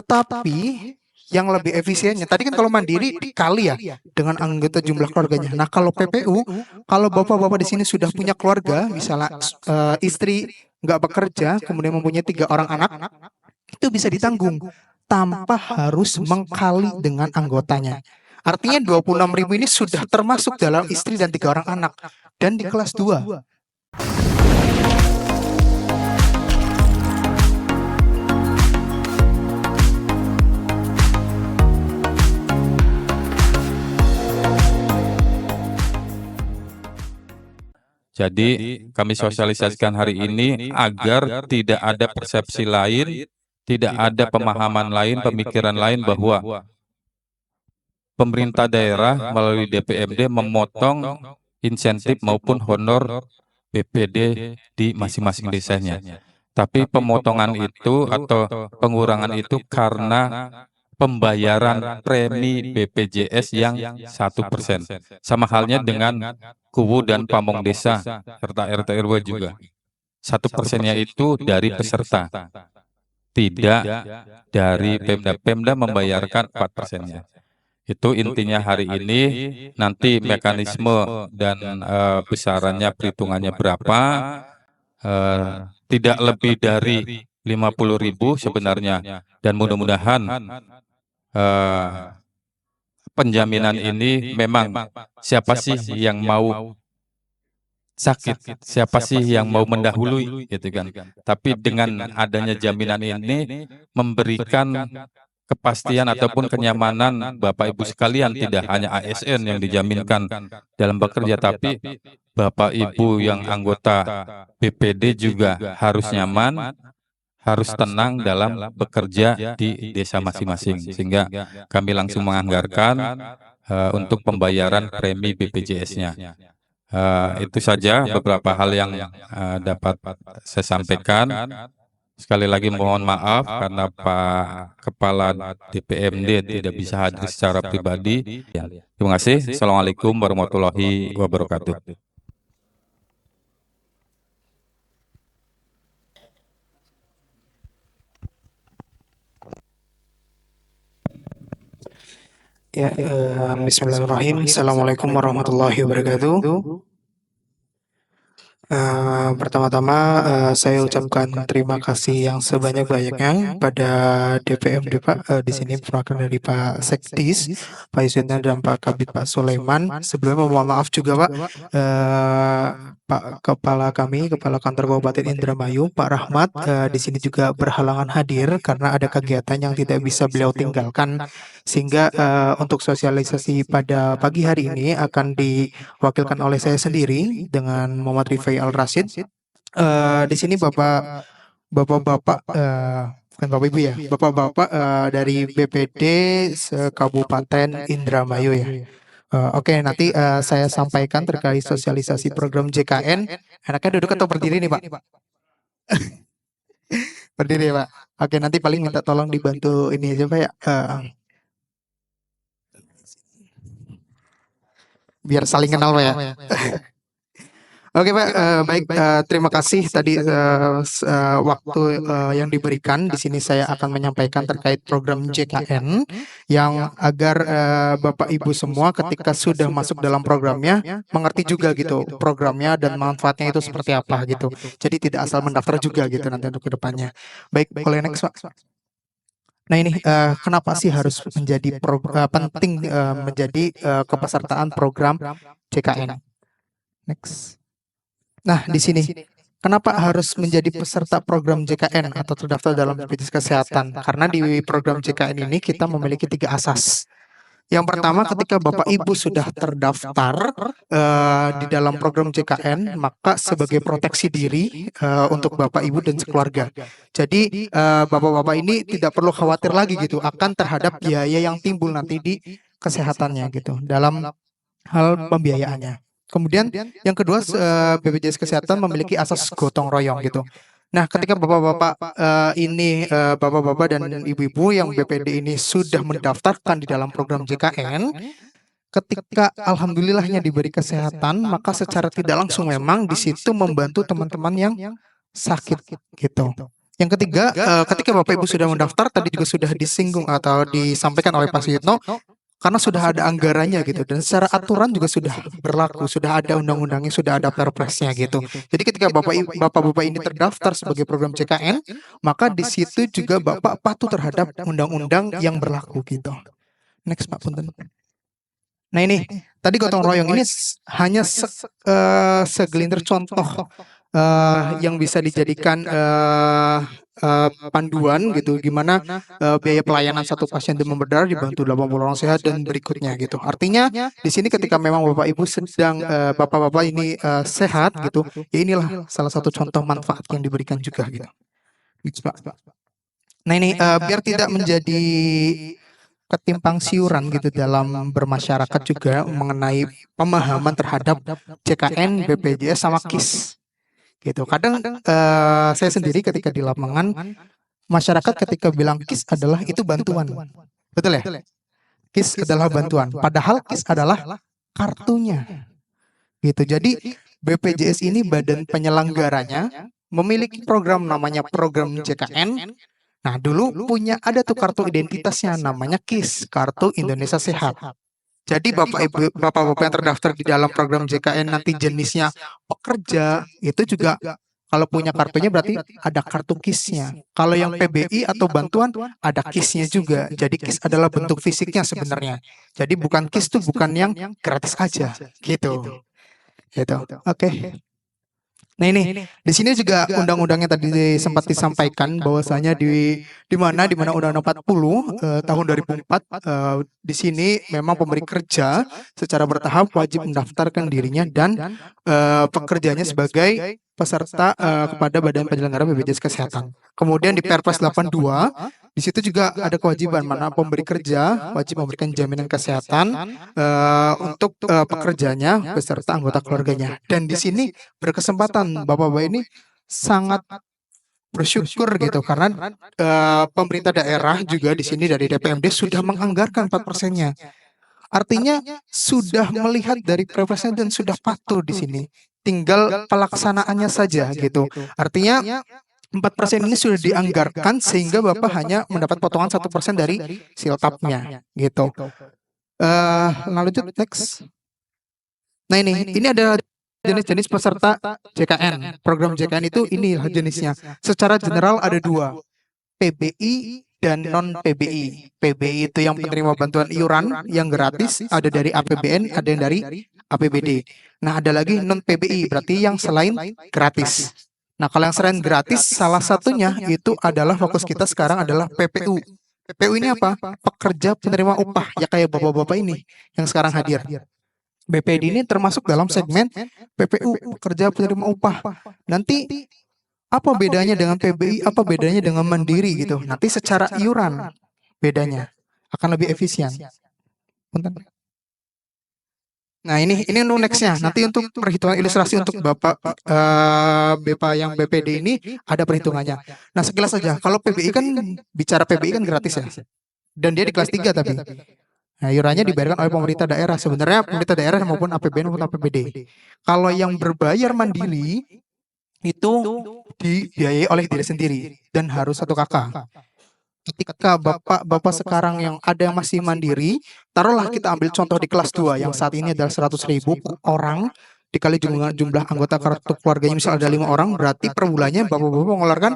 Tetapi yang lebih efisiennya, tadi kan kalau mandiri dikali ya dengan anggota jumlah keluarganya. Nah kalau PPU, kalau bapak-bapak di sini sudah punya keluarga, misalnya istri nggak bekerja, kemudian mempunyai 3 orang anak, itu bisa ditanggung tanpa harus mengkali dengan anggotanya. Artinya 26.000 ini sudah termasuk dalam istri dan 3 orang anak. Dan di kelas 2. Jadi kami sosialisasikan hari ini agar tidak ada persepsi lain, tidak ada pemahaman lain, pemikiran lain bahwa pemerintah daerah melalui DPMD memotong insentif maupun honor BPD di masing-masing desanya. Tapi pemotongan itu atau pengurangan itu karena pembayaran premi BPJS yang 1%. Sama halnya dengan Kuwu dan Pamong Desa serta RT RW juga. 1%-nya itu dari peserta, tidak dari Pemda. Pemda membayarkan 4%-nya. Itu intinya hari ini. Nanti mekanisme dan besarannya, perhitungannya berapa? Tidak lebih dari 50.000 sebenarnya. Dan mudah-mudahan penjaminan ini memang siapa sih yang mau sakit, siapa sih yang mau mendahului gitu kan. Tapi dengan adanya jaminan ini memberikan kepastian ataupun kenyamanan Bapak Ibu sekalian, tidak hanya ASN yang dijaminkan dalam bekerja, tapi Bapak Ibu yang anggota BPD juga harus nyaman, harus tenang dalam bekerja di desa masing-masing. Sehingga kami langsung menganggarkan untuk pembayaran premi BPJS-nya. Itu saja beberapa hal yang dapat saya sampaikan. Sekali lagi mohon maaf karena Pak Kepala DPMD tidak bisa hadir secara pribadi. Terima kasih. Assalamualaikum warahmatullahi wabarakatuh. Ya, bismillahirrahmanirrahim. Assalamualaikum warahmatullahi wabarakatuh. Pertama-tama saya ucapkan terima kasih yang sebanyak-banyaknya pada DPMD Pak. Di sini perwakilan dari Pak Sekdis, Pak Yusudna dan Pak Kabid Pak Sulaiman. Sebelumnya mohon maaf juga Pak, Pak Kepala kami, Kepala Kantor Kabupaten Indramayu, Pak Rahmat, di sini juga berhalangan hadir karena ada kegiatan yang tidak bisa beliau tinggalkan. Sehingga untuk sosialisasi pada pagi hari ini akan diwakilkan oleh saya sendiri dengan Muhammad Rifai Al-Rasyid. Di sini bapak-bapak, bukan bapak ibu ya, bapak-bapak dari BPD Kabupaten Indramayu ya. Oke, nanti saya sampaikan terkait sosialisasi program JKN. Enaknya duduk atau berdiri nih Pak? Berdiri ya Pak. Oke, nanti paling minta tolong dibantu ini aja Pak ya. Biar saling kenal Pak ya. Oke Pak, baik, terima kasih tadi waktu yang diberikan. Di sini saya akan menyampaikan terkait program JKN yang agar Bapak Ibu semua ketika sudah masuk dalam programnya mengerti juga gitu programnya dan manfaatnya itu seperti apa gitu. Jadi tidak asal mendaftar juga gitu nanti untuk kedepannya. Baik, boleh next Pak. Nah ini kenapa sih harus menjadi penting menjadi kepesertaan program JKN? Next. Nah, di sini kenapa harus menjadi peserta program JKN atau terdaftar dalam BPJS Kesehatan? Karena di program JKN ini kita memiliki 3 asas. Yang pertama, ketika Bapak Ibu sudah terdaftar di dalam program JKN, maka sebagai proteksi diri untuk Bapak Ibu dan sekeluarga. Jadi Bapak-bapak ini tidak perlu khawatir lagi gitu akan terhadap biaya yang timbul nanti di kesehatannya gitu dalam hal pembiayaannya. Kemudian yang kedua, BPJS Kesehatan memiliki asas gotong royong gitu. Nah, ketika bapak-bapak bapak-bapak dan ibu-ibu yang BPD ini sudah mendaftarkan di dalam program JKN, ketika alhamdulillahnya diberi kesehatan, maka secara tidak langsung memang di situ membantu teman-teman yang sakit gitu. Yang ketiga, ketika Bapak Ibu sudah mendaftar, tadi juga sudah disinggung atau disampaikan oleh Pak Suyitno, karena sudah ada anggarannya gitu, dan secara aturan juga sudah berlaku, sudah ada undang-undangnya, sudah ada perpresnya gitu. Jadi ketika Bapak-Bapak ini terdaftar sebagai program CKN, maka di situ juga Bapak patuh terhadap undang-undang yang berlaku gitu. Next Pak Punten. Nah ini, tadi gotong royong ini hanya segelintir contoh yang bisa dijadikan panduan gitu, gimana biaya pelayanan satu pasien demam berdarah dibantu 80 orang sehat dan berikutnya gitu. Artinya di sini ketika memang Bapak Ibu sedang Bapak-bapak ini sehat gitu, ya inilah salah satu contoh manfaat yang diberikan juga gitu. Gitu, Pak. Nah ini biar tidak menjadi ketimpang siuran gitu dalam bermasyarakat juga mengenai pemahaman terhadap CKN, BPJS sama KIS gitu. Kadang saya sendiri ketika di lapangan, masyarakat ketika bilang KIS adalah itu bantuan, betul ya? KIS adalah bantuan, padahal KIS adalah kartunya gitu. Jadi BPJS ini badan penyelenggaranya memiliki program namanya program CKN. Nah, dulu punya ada tuh kartu identitasnya namanya KIS, Kartu Indonesia Sehat. Jadi Bapak-Bapak yang terdaftar di dalam program JKN nanti jenisnya pekerja, itu juga kalau punya kartunya berarti ada kartu KIS-nya. Kalau yang PBI atau bantuan ada KIS-nya juga. Jadi KIS adalah bentuk fisiknya sebenarnya. Jadi bukan KIS tuh bukan yang gratis aja gitu. Gitu. Oke. Nah ini di sini juga undang-undangnya tadi sempat disampaikan bahwasanya di mana Undang-Undang 40 tahun 2004 di sini memang pemberi kerja secara bertahap wajib mendaftarkan dirinya dan pekerjanya sebagai peserta kepada Badan Penyelenggara BPJS Kesehatan. Kemudian di Perpres 82 di situ juga ada kewajiban mana pemberi kerja wajib memberikan jaminan kesehatan untuk pekerjanya beserta anggota keluarganya. Dan di sini berkesempatan Bapak-bapak ini sangat bersyukur gitu karena pemerintah daerah juga di sini dari DPMD sudah menganggarkan 4%-nya. Artinya sudah melihat dari preferensinya dan sudah patuh di sini. Tinggal pelaksanaannya saja gitu. Artinya 4% ini sudah dianggarkan sehingga Bapak hanya mendapat potongan 1% dari siltapnya gitu. Lanjut next. Nah ini ada jenis-jenis peserta JKN. Program JKN itu ini jenisnya. Secara general ada dua, PBI dan non PBI. PBI itu yang penerima bantuan iuran yang gratis, ada dari APBN, ada yang dari APBD. Nah ada lagi non PBI, berarti yang selain gratis. Nah kalau yang selain gratis, salah satunya itu adalah fokus kita sekarang adalah PPU. PPU ini apa? Pekerja penerima upah, ya kayak bapak-bapak ini yang sekarang hadir. BPD ini termasuk dalam segmen PPU, pekerja penerima upah. Nanti apa bedanya dengan PBI, apa bedanya dengan Mandiri gitu. Nanti secara iuran bedanya akan lebih efisien. Nah ini untuk nextnya. Nanti untuk perhitungan ilustrasi untuk Bapak Bapak yang BPD ini ada perhitungannya. Nah sekilas saja, kalau PBI kan bicara PBI kan gratis ya. Dan dia di kelas 3 tapi. Nah, iurannya dibayarkan oleh pemerintah daerah. Sebenarnya pemerintah daerah maupun APBN maupun APBD. Kalau yang berbayar mandiri itu dibiayai oleh diri sendiri dan harus satu kakak. Ketika bapak sekarang yang ada yang masih mandiri, taruhlah kita ambil contoh di kelas 2 yang saat ini adalah 100.000 per orang dikali jumlah anggota kartu keluarganya misal ada 5 orang, berarti per bulannya bapak-bapak mengeluarkan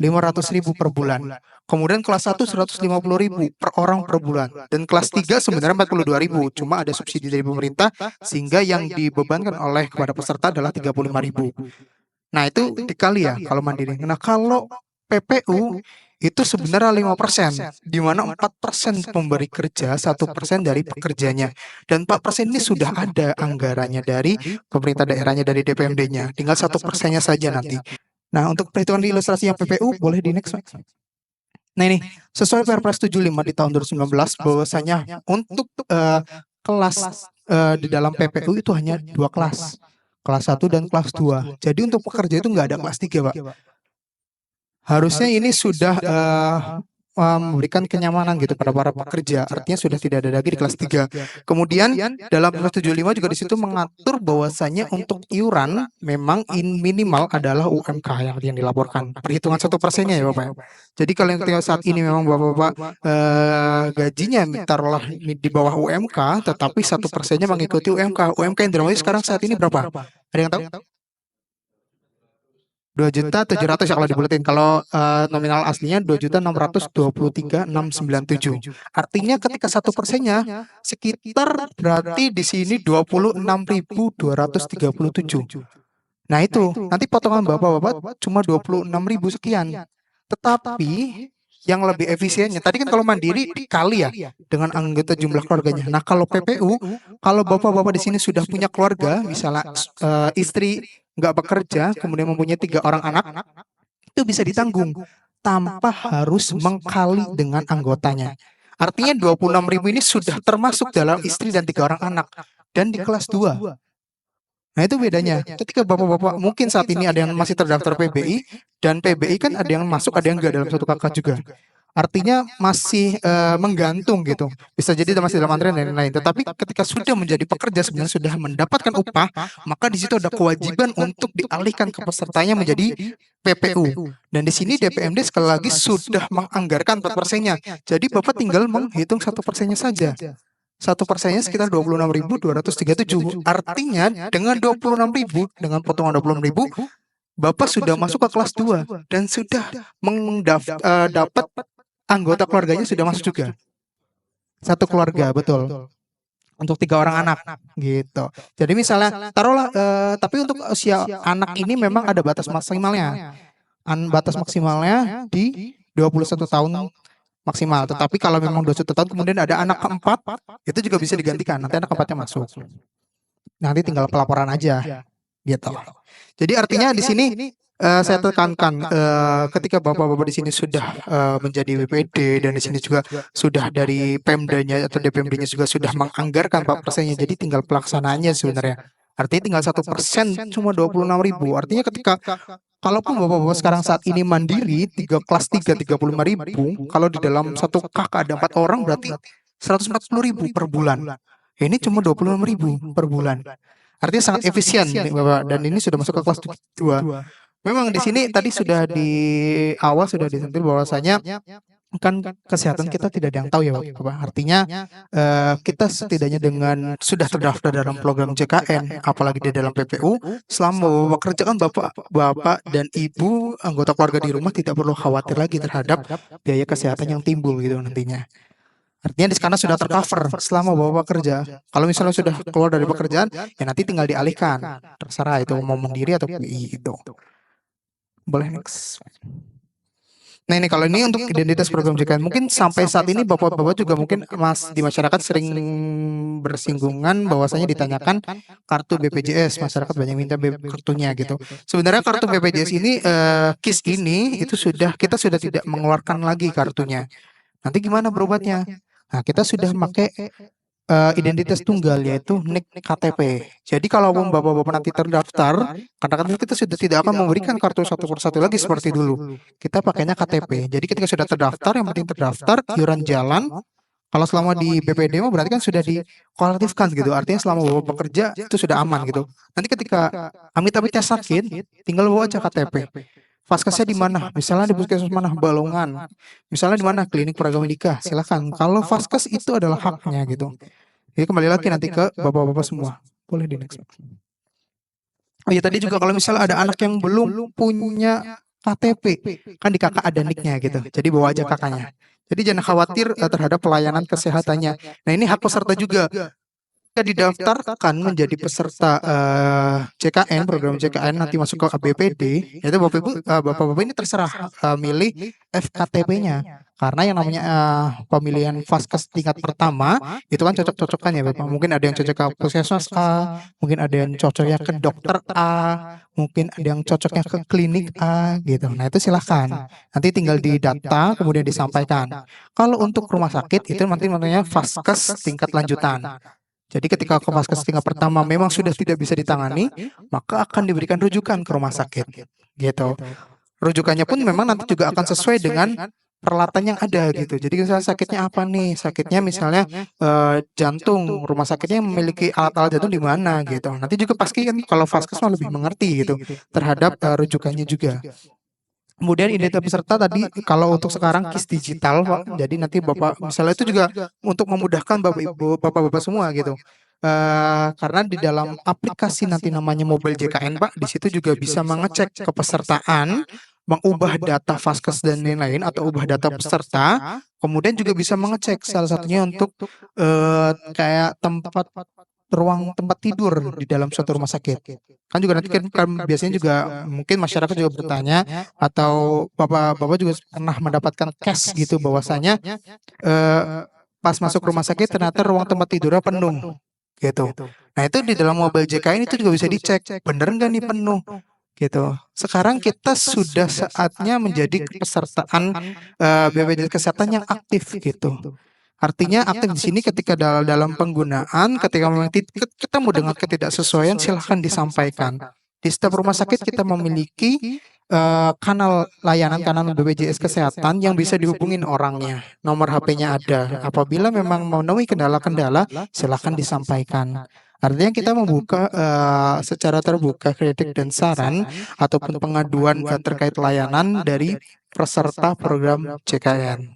500.000 per bulan. Kemudian kelas 1 150.000 per orang per bulan. Dan kelas 3 sebenarnya 42.000, cuma ada subsidi dari pemerintah sehingga yang dibebankan oleh kepada peserta adalah 35.000. Nah, itu dikali ya kalau mandiri. Nah, kalau PPU itu sebenarnya 5%, di mana 4% pemberi kerja, 1% dari pekerjanya. Dan 4% ini sudah ada anggarannya dari pemerintah daerahnya, dari DPMD-nya. Tinggal 1%-nya saja nanti. Nah, untuk perhitungan ilustrasi yang PPU, boleh di next. Nah ini, sesuai Perpres 75 di tahun 2019, bahwasanya untuk kelas di dalam PPU itu hanya 2 kelas. Kelas 1 dan kelas 2. Jadi untuk pekerja itu nggak ada kelas 3, Pak. Harusnya ini sudah memberikan kenyamanan gitu pada para pekerja. Artinya sudah tidak ada lagi di kelas 3. Kemudian dalam kelas 75 juga di situ mengatur bahwasanya untuk iuran memang minimal adalah UMK yang dilaporkan. Perhitungan 1%-nya ya Bapak. Jadi kalau yang saat ini memang Bapak-Bapak gajinya taruhlah di bawah UMK, tetapi 1%-nya mengikuti UMK. UMK yang dirawat sekarang saat ini berapa? Ada yang tahu? 2.700.000 ya kalau dibuletin. Kalau nominal aslinya 2.623.697. Artinya ketika 1%-nya sekitar berarti di sini 26.237. Nah itu nanti potongan bapak-bapak cuma 26.000 sekian. Tetapi yang lebih efisiennya tadi kan kalau mandiri dikali ya dengan anggota jumlah keluarganya. Nah kalau PPU, kalau bapak-bapak di sini sudah punya keluarga, misalnya istri nggak bekerja, kemudian mempunyai 3 orang anak, itu bisa ditanggung tanpa harus mengkali dengan anggotanya. Artinya 26.000 ini sudah termasuk dalam istri dan 3 orang anak dan di kelas 2. Nah itu bedanya. Ketika bapak-bapak mungkin saat ini ada yang masih terdaftar PBI dan PBI kan ada yang masuk ada yang enggak dalam satu kakak juga. Artinya masih menggantung gitu. Bisa jadi masih dalam antrean dan lain-lain. Tetapi ketika sudah menjadi pekerja sebenarnya sudah mendapatkan upah, maka di situ ada kewajiban untuk dialihkan ke pesertanya menjadi PPU. Dan di sini DPMD sekali lagi sudah menganggarkan 4%-nya. Jadi Bapak tinggal menghitung 1%-nya saja. 1%-nya sekitar 26.237. Artinya dengan 26.000 dengan potongan 26.000 Bapak sudah masuk ke kelas 2 dan sudah dapat anggota keluarganya sudah masuk juga. Satu keluarga, betul. Untuk 3 orang anak gitu. Jadi misalnya taruhlah tapi untuk usia anak ini memang ada batas maksimalnya. Batas maksimalnya di 21 tahun maksimal. Tetapi kalau memang 21 tahun kemudian ada anak keempat, itu juga bisa digantikan. Nanti anak keempatnya masuk. Nanti tinggal pelaporan aja gitu. Jadi artinya di sini saya tekankan ketika bapak-bapak di sini sudah menjadi WPD dan di sini juga sudah dari Pemdanya atau DPMD-nya juga sudah menganggarkan 4%-nya. Jadi tinggal pelaksanaannya sebenarnya. Artinya tinggal 1% cuma 26.000. Artinya ketika kalaupun bapak-bapak sekarang saat ini mandiri kelas 3 35.000, kalau di dalam satu kakak ada 4 orang berarti 140.000 per bulan. Ini cuma 26.000 per bulan. Artinya sangat efisien Bapak dan ini sudah masuk ke kelas 2. Memang di sini tadi sudah di awal sudah disentuh bahwasanya kan kesehatan kita tidak ada yang tahu ya Bapak. Artinya kita setidaknya dengan sudah terdaftar dalam program JKN, apalagi di dalam PPU, selama bekerja kan Bapak dan Ibu anggota keluarga di rumah tidak perlu khawatir lagi terhadap biaya kesehatan yang timbul gitu nantinya. Artinya di sana sudah tercover selama Bapak kerja. Kalau misalnya sudah keluar dari pekerjaan, ya nanti tinggal dialihkan. Terserah itu mau mandiri atau PI itu. Boleh next. Nah ini kalau ini untuk identitas program JKN, mungkin sampai saat ini bapak-bapak juga mungkin di masyarakat sering bersinggungan bahwasanya ditanyakan kartu BPJS, masyarakat banyak minta kartunya gitu. Sebenarnya kartu BPJS ini KIS ini itu kita sudah tidak mengeluarkan lagi kartunya. Nanti gimana berobatnya? Nah kita sudah pakai identitas tunggal yaitu NIK KTP. Jadi kalau bapak-bapak nanti terdaftar, katakanlah kita sudah tidak akan memberikan kartu satu persatu lagi seperti dulu. Kita pakainya KTP. Jadi ketika sudah terdaftar, yang penting terdaftar, iuran jalan. Kalau selama di BPD mah berarti kan sudah dikolektifkan gitu. Artinya selama bapak bekerja itu sudah aman gitu. Nanti ketika amit-amitnya sakit, tinggal bawa aja KTP. Vaskesnya di mana? Misalnya di puskesmas mana? Balongan. Misalnya di mana? Klinik Pragamedika. Silakan. Kalau vaskes itu adalah haknya gitu. Jadi kembali lagi nanti ke bapak-bapak semua. Boleh di next. Oh iya tadi juga kalau misalnya ada anak yang belum punya KTP, kan di kakak ada niknya gitu. Jadi bawa aja kakaknya. Jadi jangan khawatir terhadap pelayanan kesehatannya. Nah ini hak peserta juga. Jika didaftarkan menjadi peserta JKN, program JKN nanti masuk ke ABPD, yaitu bapak-bapak ini terserah milih FKTP-nya. Karena yang namanya pemilihan vaskes tingkat pertama itu kan cocok-cocokan ya Bapak. Mungkin ada yang cocok ke puskesmas A, mungkin ada yang cocoknya ke dokter A, mungkin ada yang cocoknya ke klinik A gitu. Nah itu silahkan. Nanti tinggal didata kemudian disampaikan. Kalau untuk rumah sakit itu nanti namanya vaskes tingkat lanjutan. Jadi ketika ke vaskes tingkat pertama memang sudah tidak bisa ditangani, maka akan diberikan rujukan ke rumah sakit. Gitu. Rujukannya pun memang nanti juga akan sesuai dengan peralatan yang ada gitu. Jadi misalnya sakitnya apa nih? Sakitnya misalnya jantung, rumah sakitnya memiliki alat-alat jantung di mana gitu. Nanti juga pasti kan kalau Vaskes mah lebih mengerti gitu terhadap rujukannya juga. Kemudian identitas peserta tadi kalau untuk sekarang KIS digital, Pak. Jadi nanti Bapak misalnya itu juga untuk memudahkan Bapak Ibu, Bapak-bapak semua gitu. Karena di dalam aplikasi nanti namanya Mobile JKN, Pak, di situ juga bisa mengecek kepesertaan, mengubah data Vaskes dan lain-lain atau ubah data peserta, kemudian juga bisa mengecek salah satunya untuk kayak tempat ruang tempat tidur di dalam suatu rumah sakit. Kan juga nanti kan biasanya juga mungkin masyarakat juga bertanya atau bapak-bapak juga pernah mendapatkan case gitu bahwasanya eh, pas masuk rumah sakit ternyata ruang tempat tidurnya penuh gitu. Nah itu di dalam mobil JKN itu juga bisa dicek bener nggak nih penuh gitu. Sekarang kita sudah saatnya menjadi kepesertaan BPJS Kesehatan yang aktif gitu. Artinya aktif di sini ketika dalam penggunaan, ketika memang ketemu dengan ketidaksesuaian, silahkan disampaikan. Di setiap rumah sakit kita memiliki kanal layanan kanal BPJS Kesehatan yang bisa dihubungin orangnya. Nomor HP-nya ada. Apabila memang memenuhi kendala-kendala, silahkan disampaikan. Artinya kita membuka secara terbuka kritik dan saran ataupun pengaduan terkait layanan dari peserta program JKN.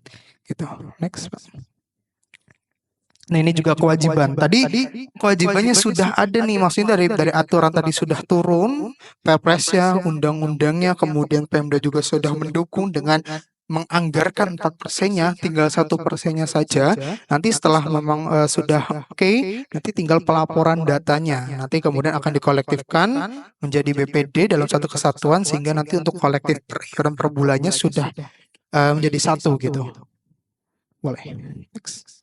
Gitu. Next, Pak. Nah ini juga kewajiban. Tadi kewajibannya sudah ada nih, maksudnya dari aturan tadi sudah turun, Perpresnya, undang-undangnya, kemudian Pemda juga sudah mendukung dengan menganggarkan 4%-nya, tinggal 1%-nya saja. Nanti setelah memang sudah oke, nanti tinggal pelaporan datanya. Nanti kemudian akan dikolektifkan menjadi BPD dalam satu kesatuan sehingga nanti untuk kolektif per iuran per bulannya sudah menjadi satu gitu. Boleh. Next.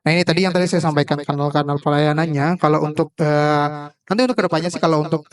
Nah ini tadi yang tadi saya sampaikan kanal-kanal pelayanannya. Kalau untuk nanti untuk kedepannya sih kalau untuk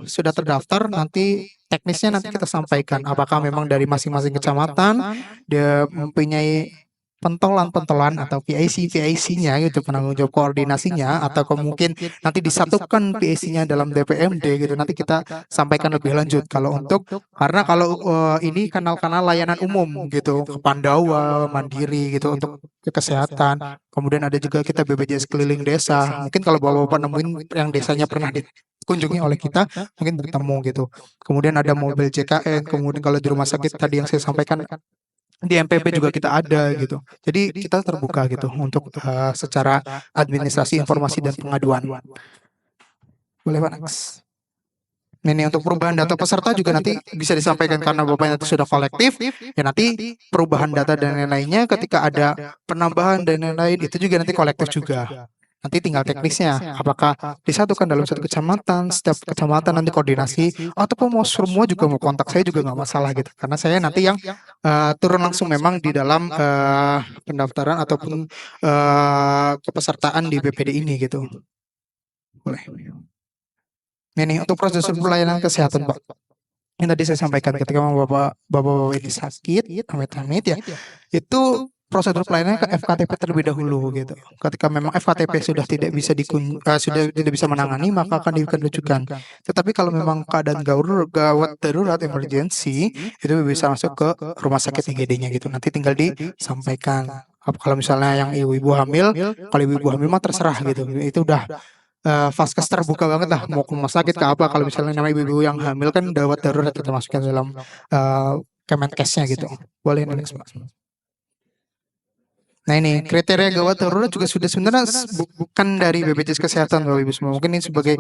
sudah terdaftar nanti teknisnya nanti kita sampaikan apakah memang dari masing-masing kecamatan dia mempunyai pentolan-pentolan atau PIC-PIC-nya gitu penanggung jawab koordinasinya atau mungkin nanti disatukan PIC-nya dalam DPMD gitu nanti kita sampaikan lebih lanjut kalau untuk karena kalau ini kanal-kanal layanan umum gitu ke Pandawa, Mandiri gitu untuk ke kesehatan. Kemudian ada juga kita BPJS keliling desa. Mungkin kalau bapak-bapak nemuin yang desanya pernah dikunjungi oleh kita, mungkin bertemu gitu. Kemudian ada mobil JKN. Kemudian kalau di rumah sakit tadi yang saya sampaikan di MPP juga kita ada gitu. Jadi kita terbuka gitu untuk secara administrasi informasi dan pengaduan. Boleh Pak next. Ini untuk perubahan data peserta juga nanti bisa disampaikan karena Bapaknya itu sudah kolektif. Ya nanti perubahan data dan lain-lainnya ketika ada penambahan dan lain-lain itu juga nanti kolektif juga. Nanti tinggal teknisnya, apakah disatukan dalam satu kecamatan, setiap kecamatan nanti koordinasi, ataupun mau semua juga mau kontak saya juga nggak masalah gitu. Karena saya nanti yang turun langsung memang di dalam pendaftaran ataupun kepesertaan di BPD ini gitu. Boleh. Ini untuk prosedur pelayanan kesehatan, Pak. Yang tadi saya sampaikan ketika bapak ini sakit, amit-amit ya, itu prosedur pelayanannya ke FKTP terlebih dahulu gitu. Ketika memang FKTP sudah tidak bisa sudah tidak bisa menangani, maka akan dirujukan. Tetapi kalau memang keadaan gawat darurat emergency, itu bisa masuk ke rumah sakit IGD-nya gitu. Nanti tinggal disampaikan. Kalau misalnya yang ibu-ibu hamil, kalau ibu-ibu hamil mah terserah gitu. Itu udah Vaskes terbuka banget lah mau ke rumah sakit ke apa kalau misalnya nama ibu-ibu yang hamil kan gawat darurat kita masukkan dalam Kemenkesnya gitu. Boleh next Pak. Nah ini kriteria gawat darurat juga sudah sebenarnya bukan dari BPJS Kesehatan Bapak Ibu semua. Mungkin ini sebagai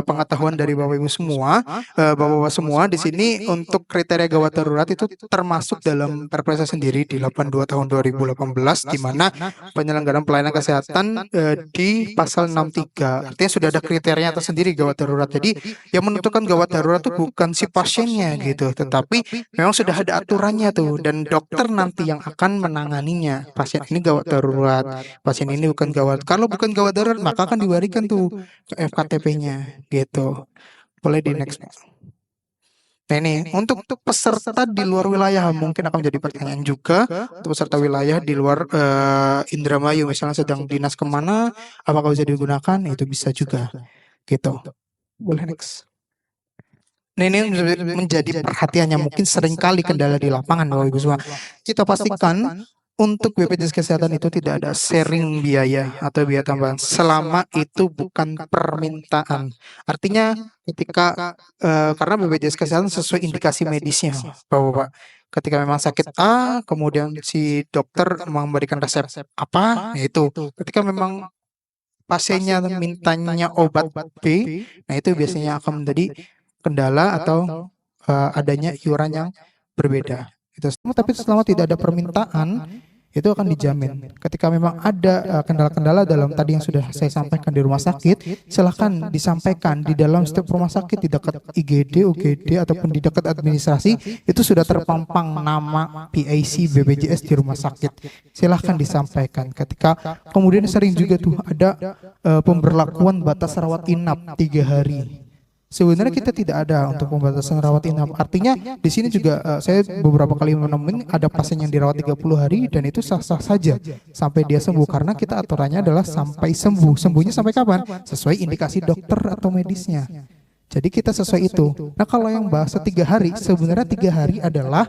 pengetahuan dari Bapak Ibu semua, Bapak-bapak semua di sini untuk kriteria gawat darurat itu termasuk dalam Perpres sendiri di 82 tahun 2018 di mana penyelenggaraan pelayanan kesehatan di pasal 63. Artinya sudah ada kriterianya tersendiri gawat darurat. Jadi yang menentukan gawat darurat itu bukan si pasiennya gitu, tetapi memang sudah ada aturannya tuh dan dokter nanti yang akan menanganinya. Pasien ini gawat darurat, pasien ini bukan gawat. Kalau bukan gawat darurat, maka akan diberikan tuh ke FKTP-nya, gitu. Boleh di next. Nah ini untuk peserta di luar wilayah mungkin akan menjadi pertanyaan juga untuk peserta wilayah di luar Indramayu misalnya sedang dinas kemana, apakah bisa digunakan? Itu bisa juga, gitu. Boleh next. Nah, ini menjadi perhatiannya mungkin seringkali kendala di lapangan Bapak Ibu semua. Kita pastikan untuk BPJS Kesehatan itu tidak ada sharing biaya atau biaya tambahan selama itu bukan permintaan. Artinya ketika karena BPJS Kesehatan sesuai indikasi medisnya, Bapak. Ketika memang sakit A, kemudian si dokter memberikan resep apa, yaitu ketika memang pasiennya mintanya obat B, nah itu biasanya akan menjadi kendala atau adanya iuran yang berbeda. Itu semua, tapi selama tidak ada permintaan itu akan dijamin. Ketika memang ada kendala-kendala dalam tadi yang sudah saya sampaikan di rumah sakit, silahkan disampaikan di dalam setiap rumah sakit di dekat IGD, UGD ataupun di dekat administrasi itu sudah terpampang nama PIC BPJS di rumah sakit. Silahkan disampaikan. Ketika kemudian sering juga tuh ada pemberlakuan batas rawat inap 3 hari. Sebenarnya kita tidak ada untuk pembatasan rawat inap. Artinya di sini juga saya beberapa kali menemukan ada pasien yang dirawat 30 hari dan itu sah-sah saja sampai dia sembuh karena kita aturannya adalah sampai sembuh. Sembuhnya sampai kapan? Sesuai indikasi dokter atau medisnya. Jadi kita sesuai itu. Nah, kalau yang bahasa 3 hari, sebenarnya 3 hari adalah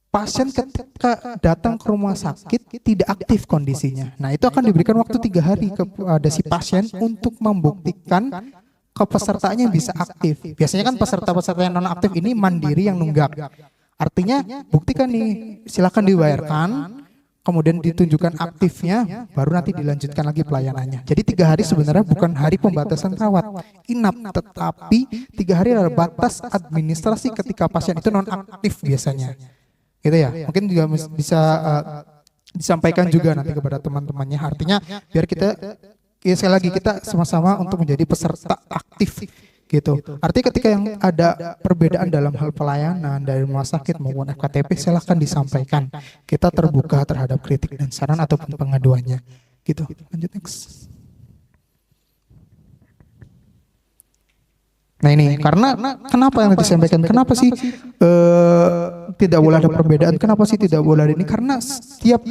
pasien ketika datang ke rumah sakit tidak aktif kondisinya. Nah, itu akan diberikan waktu 3 hari kepada si pasien untuk membuktikan kepesertaannya bisa aktif. Biasanya kan peserta-peserta yang non aktif ini mandiri yang nunggak. Artinya buktikan nih, silakan dibayarkan, kemudian ditunjukkan aktifnya, baru nanti dilanjutkan lagi pelayanannya. Jadi 3 hari sebenarnya bukan hari pembatasan rawat inap, tetapi 3 hari adalah batas administrasi ketika pasien itu non aktif biasanya. Gitu ya. Mungkin juga bisa disampaikan juga nanti kepada teman-temannya. Artinya biar kita sekali lagi kita sama-sama untuk menjadi peserta aktif gitu. Artinya ketika yang ada perbedaan dalam hal pelayanan dari rumah sakit maupun FKTP silahkan disampaikan. Kita terbuka terhadap kritik dan saran ataupun pengaduannya. Gitu. Lanjut next. Nah ini karena kenapa yang disampaikan? Kenapa sih tidak boleh ada perbedaan? Kenapa sih tidak boleh ada ini? Karena setiap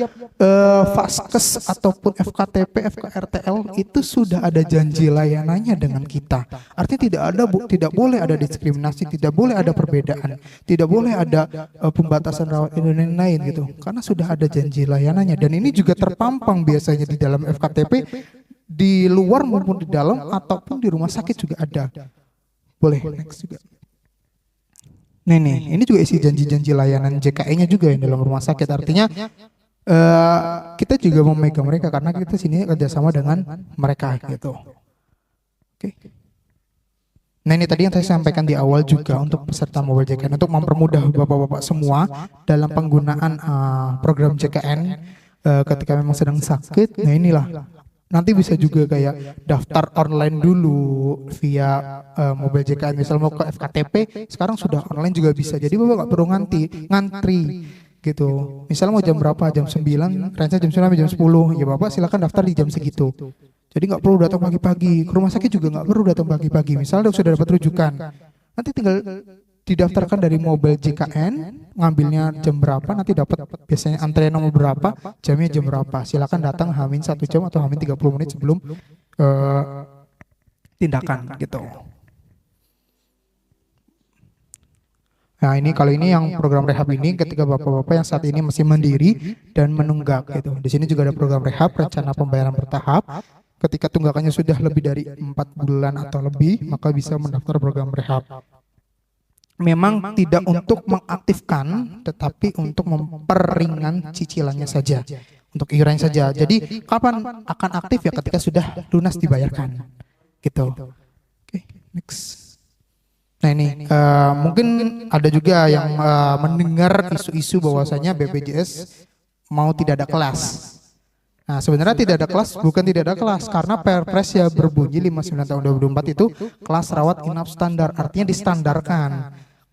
Vaskes ataupun FKTP, FKRTL itu sudah ada janji layanannya dengan kita. Artinya tidak boleh ada diskriminasi, tidak boleh ada perbedaan, tidak boleh ada pembatasan rawat inap dan lain gitu. Karena sudah ada janji layanannya dan ini juga terpampang biasanya di dalam FKTP di luar maupun di dalam ataupun di rumah sakit juga ada. Boleh, next juga. Nih, ini juga isi janji-janji layanan JKE-nya juga yang dalam rumah sakit. Artinya kita juga memegang mereka karena kita sini kerjasama dengan mereka gitu. Oke. Nah ini tadi yang saya sampaikan di awal juga untuk peserta mobile JKN untuk mempermudah bapak-bapak semua dalam penggunaan program JKN ketika memang sedang sakit. Nah inilah. Nanti bisa juga kayak daftar online dulu via mobile JKN. Misal mau ke FKTP, sekarang sudah online juga bisa. Jadi Bapak nggak perlu ngantri gitu. Misal mau jam berapa? Jam 9, range jam 9 sampai jam 10. Ya Bapak silakan daftar di jam segitu. Jadi nggak perlu datang pagi-pagi. Ke rumah sakit juga nggak perlu datang pagi-pagi. Misalnya sudah dapat rujukan. Nanti tinggal didaftarkan dari mobile JKN, ngambilnya jam berapa, nanti dapat biasanya antrean nomor berapa, jamnya jam berapa. Silakan datang Hamin 1 jam atau Hamin 30 menit sebelum tindakan gitu. Nah ini kalau ini yang program rehab ini ketika bapak-bapak yang saat ini masih mandiri dan menunggak gitu. Di sini juga ada program rehab rencana pembayaran bertahap. Ketika tunggakannya sudah lebih dari 4 bulan atau lebih, maka bisa mendaftar program rehab. Memang tidak untuk mengaktifkan, tetapi untuk memperingan cicilannya saja, untuk iuran saja. Jadi kapan akan aktif ya ketika sudah lunas dibayarkan, gitu. Oke, next. Nah ini mungkin ada juga yang mendengar isu-isu bahwasanya BPJS mau tidak ada kelas. Nah sebenarnya tidak ada kelas, bukan tidak ada kelas, karena Perpres ya berbunyi 59 tahun 2024 itu kelas rawat inap standar, artinya distandarkan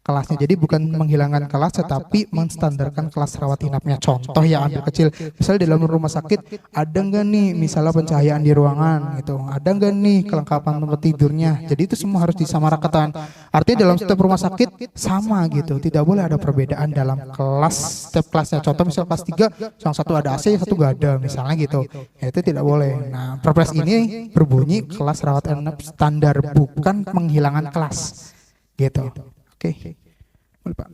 kelasnya. Jadi bukan menghilangkan kelas tetapi menstandarkan kelas rawat inapnya. Contoh ya ambil kecil, misalnya di dalam rumah sakit ada enggak nih misalnya pencahayaan di ruangan gitu, ada enggak nih kelengkapan tempat tidurnya. Jadi itu semua harus disamaratakan. Artinya dalam setiap rumah sakit sama gitu, tidak boleh ada perbedaan dalam kelas, setiap kelasnya. Contoh misal kelas 3 yang satu ada AC, yang satu enggak ada misalnya gitu. Ya itu tidak boleh. Nah, Perpres ini berbunyi kelas rawat inap standar, bukan menghilangkan kelas. gitu. Oke. Boleh, Pak.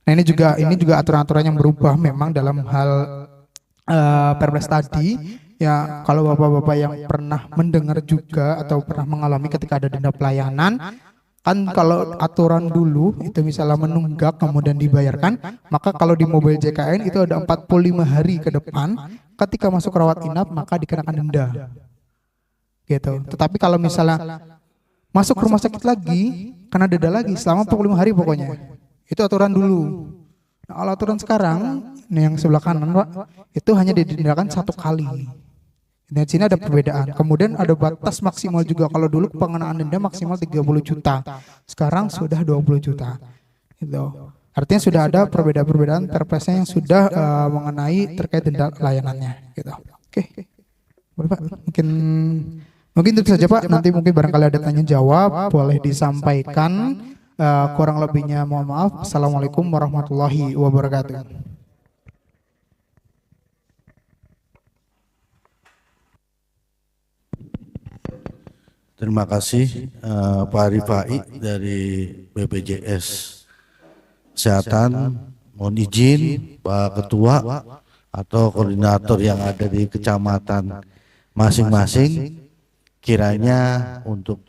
Nah, ini juga aturan-aturan yang berubah memang dalam hal Perpres tadi. Ya, kalau bapak-bapak yang pernah mendengar juga atau pernah mengalami ketika ada denda pelayanan, kan kalau aturan dulu itu misalnya menunggak kemudian dibayarkan, maka kalau di mobil JKN itu ada 45 hari ke depan, ketika masuk rawat inap maka dikenakan denda. Gitu. Tetapi kalau misalnya masuk rumah sakit lagi, kena denda lagi selama 45 hari pokoknya. Itu aturan dulu. Nah, kalau aturan sekarang, nih yang sebelah kanan Pak, itu hanya didendakan 1 kali. Di sini ada perbedaan. Kemudian ada batas maksimal juga. Kalau dulu pengenaan denda maksimal 30 juta. Sekarang sudah 20 juta. Gitu. Artinya sudah ada perbedaan-perbedaan perpresnya yang sudah mengenai terkait denda layanannya. Gitu. Oke. Boleh Pak, mungkin itu saja Pak. Nanti mungkin barangkali ada tanya jawab, boleh disampaikan. Kurang lebihnya mohon maaf. Assalamualaikum warahmatullahi wabarakatuh. Terima kasih Pak Rifai dari BPJS Kesehatan. Mohon izin Pak Ketua atau koordinator yang ada di kecamatan masing-masing kiranya untuk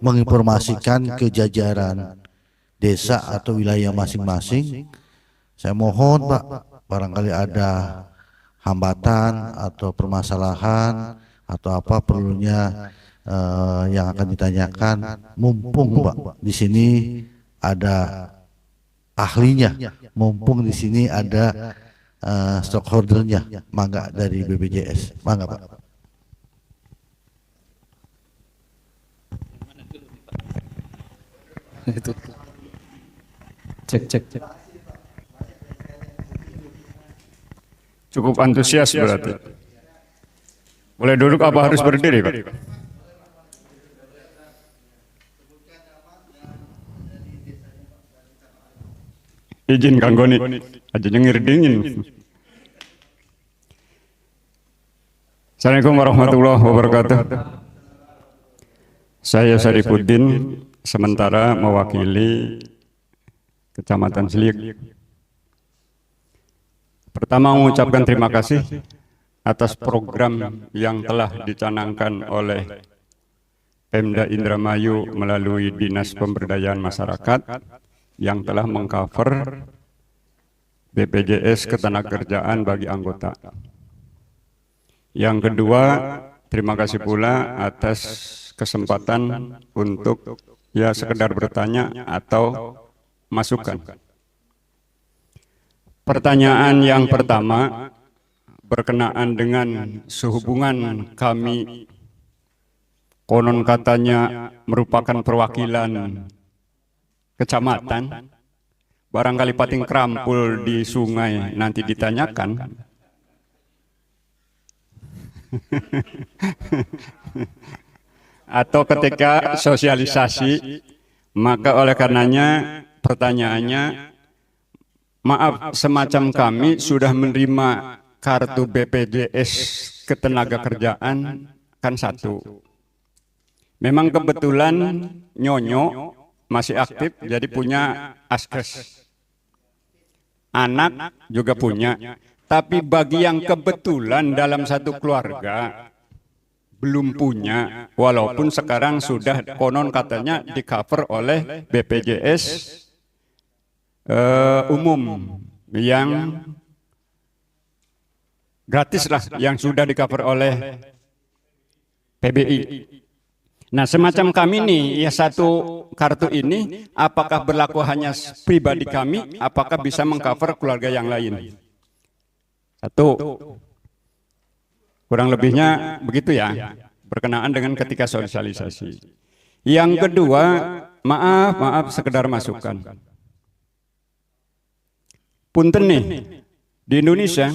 menginformasikan ke jajaran desa atau wilayah masing-masing. Saya mohon Pak, barangkali ada hambatan atau permasalahan atau apa perlunya yang akan ditanyakan, mumpung Pak di sini ada ahlinya, mumpung di sini ada stockholdernya, mangga dari BPJS, mangga Pak. Itu cek. Cukup antusias berarti. Boleh duduk apa harus berdiri, Pak? Izin Kang Goni, aja nyengir dingin. Assalamualaikum warahmatullahi wabarakatuh. Saya Sarifuddin, sementara mewakili Kecamatan Seliek. Pertama mengucapkan terima kasih atas program yang telah dicanangkan oleh Pemda Indramayu melalui Dinas Pemberdayaan Masyarakat yang telah mengcover BPJS Ketenagakerjaan bagi anggota. Yang kedua, terima kasih pula atas kesempatan untuk ya sekedar bertanya atau masukan. Pertanyaan yang pertama berkenaan dengan sehubungan kami konon katanya merupakan perwakilan kecamatan, barangkali pating kerampul di sungai nanti ditanyakan. Atau ketika sosialisasi, maka oleh karenanya pertanyaannya, maaf, semacam kami sudah menerima kartu BPJS Ketenagakerjaan kan satu. Memang kebetulan Nyonyo masih aktif, jadi punya askes. Anak juga punya. Tapi bagi yang kebetulan dalam satu keluarga belum punya, walaupun sekarang sudah konon katanya di cover oleh BPJS umum yang gratis lah, yang sudah di cover oleh PBI. Nah, semacam kami nih, ya satu kartu ini, apakah berlaku hanya pribadi kami, apakah bisa mengcover keluarga yang lain? Satu, kurang lebihnya begitu ya, berkenaan dengan ketika sosialisasi. Yang kedua, maaf sekedar masukan. Punten nih, di Indonesia,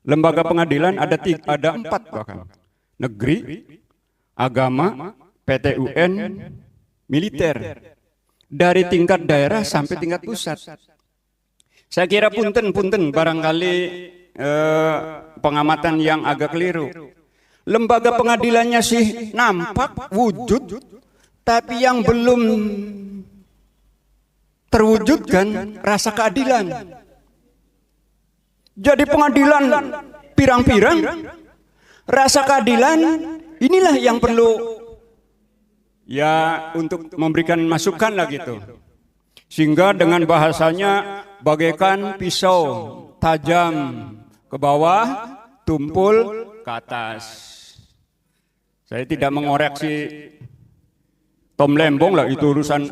lembaga pengadilan ada 4 bahkan. Negeri, agama, PTUN, militer. Dari tingkat daerah sampai tingkat pusat. Saya kira punten barangkali pengamatan yang agak keliru. Lembaga pengadilannya sih nampak, wujud, Tapi yang belum terwujudkan rasa keadilan. Jadi pengadilan pirang-pirang, rasa keadilan inilah yang perlu ya untuk memberikan masukan lah gitu. Sehingga dengan bahasanya bagaikan pisau tajam ke bawah, tumpul ke atas. Saya tidak mengoreksi Tom Lembong lah, itu urusan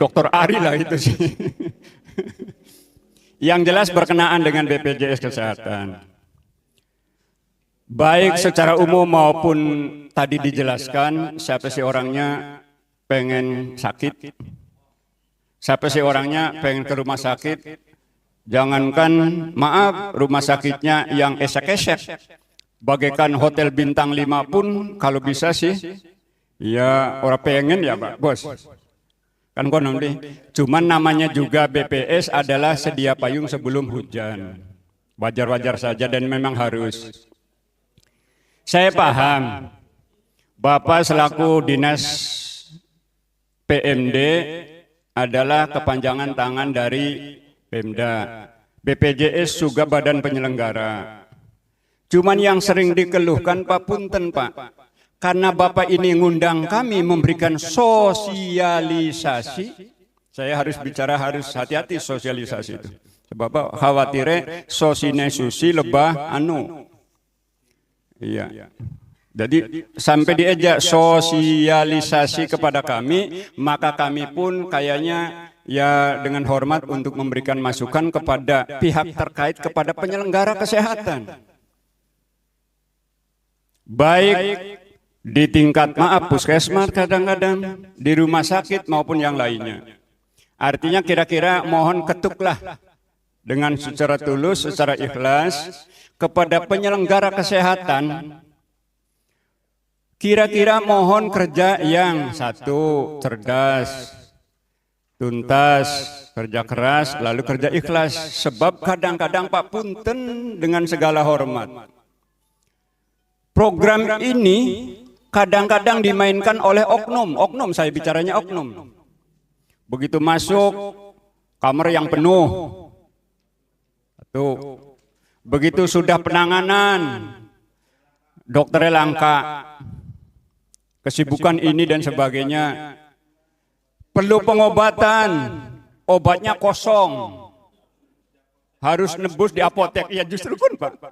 Dr. Ari lah itu sih. Yang jelas berkenaan dengan BPJS Kesehatan. Baik secara umum maupun tadi dijelaskan siapa sih orangnya pengen sakit, siapa sih orangnya pengen ke rumah sakit. Jangankan maaf rumah sakitnya yang esek-esek, bagaikan hotel bintang 5 pun kalau bisa sih ya orang pengen ya Pak Bos. Kan konon deh. Cuman namanya juga BPS adalah sedia payung sebelum hujan. Wajar-wajar saja dan memang harus. Saya paham Bapak selaku dinas PMD adalah kepanjangan tangan dari Pemda. BPJS juga badan penyelenggara. Cuman yang sering dikeluhkan Pak Punten Pak, karena Bapak ini ngundang kami memberikan sosialisasi, saya harus bicara harus hati-hati sosialisasi itu. Bapak khawatirnya sosine susi lebah anu. Iya. Jadi sampai diajak sosialisasi kepada kami, maka kami pun kayaknya ya dengan hormat untuk memberikan masukan kepada pihak terkait kepada penyelenggara kesehatan. Baik di tingkat puskesmas kadang-kadang, di rumah sakit maupun yang lainnya. Artinya kira-kira mohon ketuklah dengan secara tulus, secara ikhlas kepada penyelenggara kesehatan. Kira-kira mohon kerja yang satu, cerdas, tuntas, kerja keras, lalu kerja ikhlas. Sebab kadang-kadang Pak Punten dengan segala hormat, program ini kadang-kadang dimainkan oleh oknum, saya bicaranya oknum. Begitu masuk, kamar yang penuh. Tuh. Begitu sudah penanganan, dokternya langka, kesibukan ini dan sebagainya. Perlu pengobatan, obatnya kosong. Harus nebus di apotek. Ya justru pun Pak.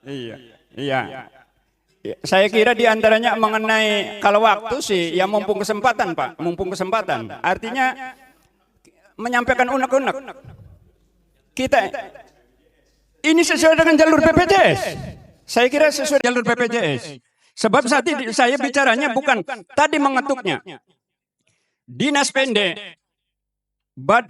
Iya. Saya kira diantaranya mengenai kalau waktu sih ya mumpung kesempatan Pak, mumpung kesempatan. Artinya menyampaikan unek-unek. Kita ini sesuai dengan jalur BPJS. Saya kira sesuai jalur BPJS. Sebab saat ini saya bicaranya bukan tadi mengetuknya. Dinas Pende,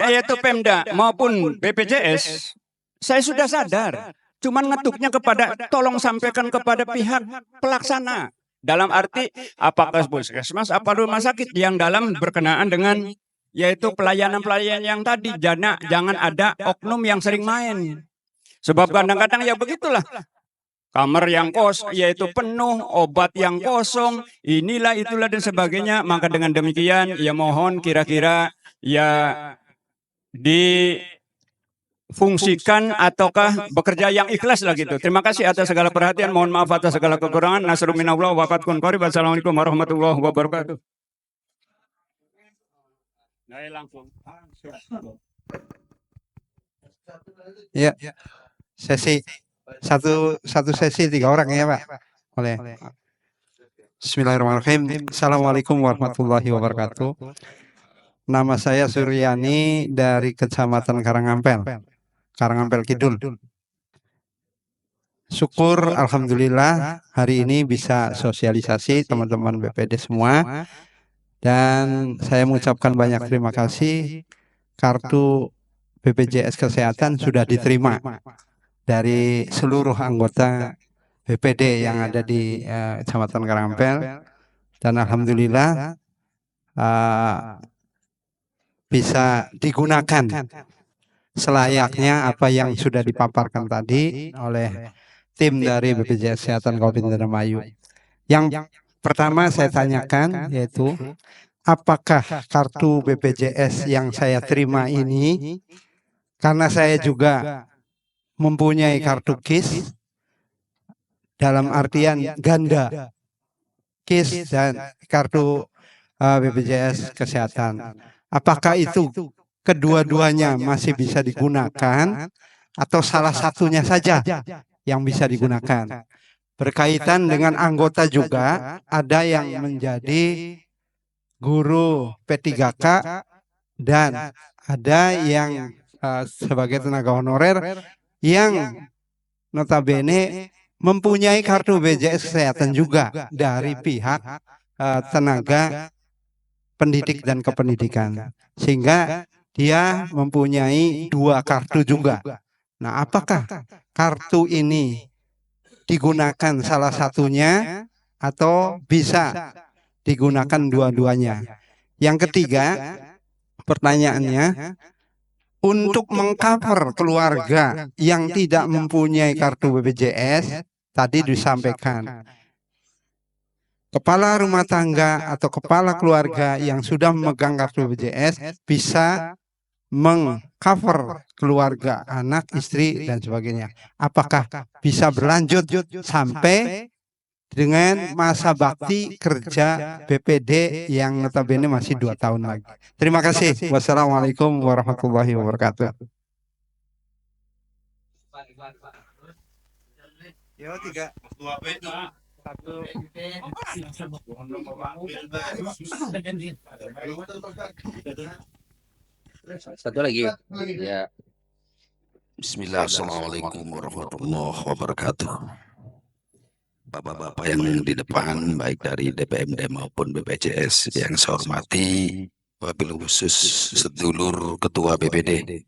yaitu Pemda maupun BPJS, saya sudah sadar. Cuman ngetuknya kepada tolong sampaikan kepada pihak pelaksana. Dalam arti apakah puskesmas, apa rumah sakit yang dalam berkenaan dengan yaitu pelayanan-pelayanan yang tadi. Jangan ada oknum yang sering main. Sebab kadang-kadang ya begitulah. Kamar yang yaitu penuh, obat yang kosong, inilah itulah dan sebagainya. Maka dengan demikian ya mohon kira-kira ya difungsikan ataukah bekerja yang ikhlas lah gitu. Terima kasih atas segala perhatian. Mohon maaf atas segala kekurangan. Nasrul minallah wa fatkun qarib. Wassalamualaikum warahmatullahi wabarakatuh. Nah, langsung. Ya, sesi satu sesi 3 orang ya Pak. Boleh. Bismillahirrahmanirrahim. Assalamualaikum warahmatullahi wabarakatuh. Nama saya Suryani dari Kecamatan Karangampel Kidul. Syukur alhamdulillah hari ini bisa sosialisasi teman-teman BPD semua. Dan saya mengucapkan banyak terima kasih, kartu BPJS Kesehatan sudah diterima dari seluruh anggota BPD yang ada di Kecamatan Karangampel. Dan alhamdulillah bisa digunakan selayaknya apa yang sudah dipaparkan tadi oleh tim dari BPJS Kesehatan Kabupaten Indramayu. Yang pertama saya tanyakan yaitu apakah kartu BPJS yang saya terima ini, karena saya juga mempunyai kartu KIS dalam artian ganda, KIS dan kartu BPJS Kesehatan. Apakah itu kedua-duanya masih bisa digunakan atau salah satunya saja yang bisa digunakan? Berkaitan dengan anggota juga, ada yang menjadi guru P3K dan ada yang sebagai tenaga honorer yang notabene mempunyai kartu BPJS Kesehatan juga dari pihak tenaga pendidik dan kependidikan, sehingga dia mempunyai 2 kartu juga. Nah, apakah kartu ini digunakan salah satunya atau bisa digunakan dua-duanya? Yang ketiga, pertanyaannya, untuk mengcover keluarga yang tidak mempunyai kartu BPJS, tadi disampaikan kepala rumah tangga atau kepala keluarga yang sudah memegang kartu BPJS bisa mengcover keluarga, anak, istri, dan sebagainya. Apakah bisa berlanjut sampai dengan masa bakti kerja BPD yang notabene masih 2 tahun lagi? Terima kasih. Wassalamualaikum warahmatullahi wabarakatuh. Satu lagi. Ya. Bismillah, assalamualaikum warahmatullahi wabarakatuh. Bapak-bapak yang di depan, baik dari DPMD maupun BPJS yang saya hormati, wabil khusus sedulur Ketua BPD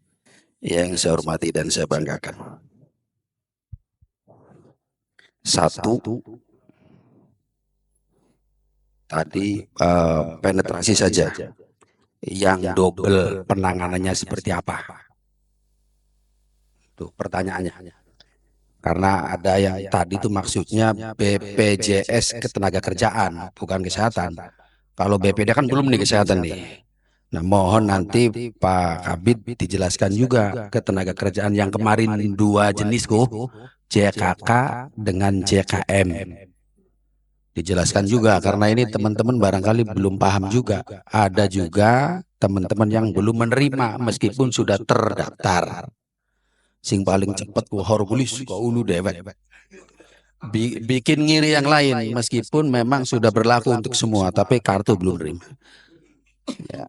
yang saya hormati dan saya banggakan. Satu, tadi penetrasi saja. Yang double penanganannya seperti apa? Tuh pertanyaannya. Karena ada yang tadi itu maksudnya BPJS Ketenagakerjaan, bukan kesehatan. Kalau BPD kan belum nih kesehatan nih. Nah, mohon nanti Pak Kabid dijelaskan juga ketenagakerjaan yang kemarin 2 jenis kok, JKK dengan JKM. Dijelaskan juga karena ini teman-teman barangkali belum paham juga. Ada juga teman-teman yang belum menerima meskipun sudah terdaftar. Sing paling cepat ku horgulis ku ulu dewek. Bikin ngiri yang lain meskipun memang sudah berlaku untuk semua tapi kartu belum terima. Ya.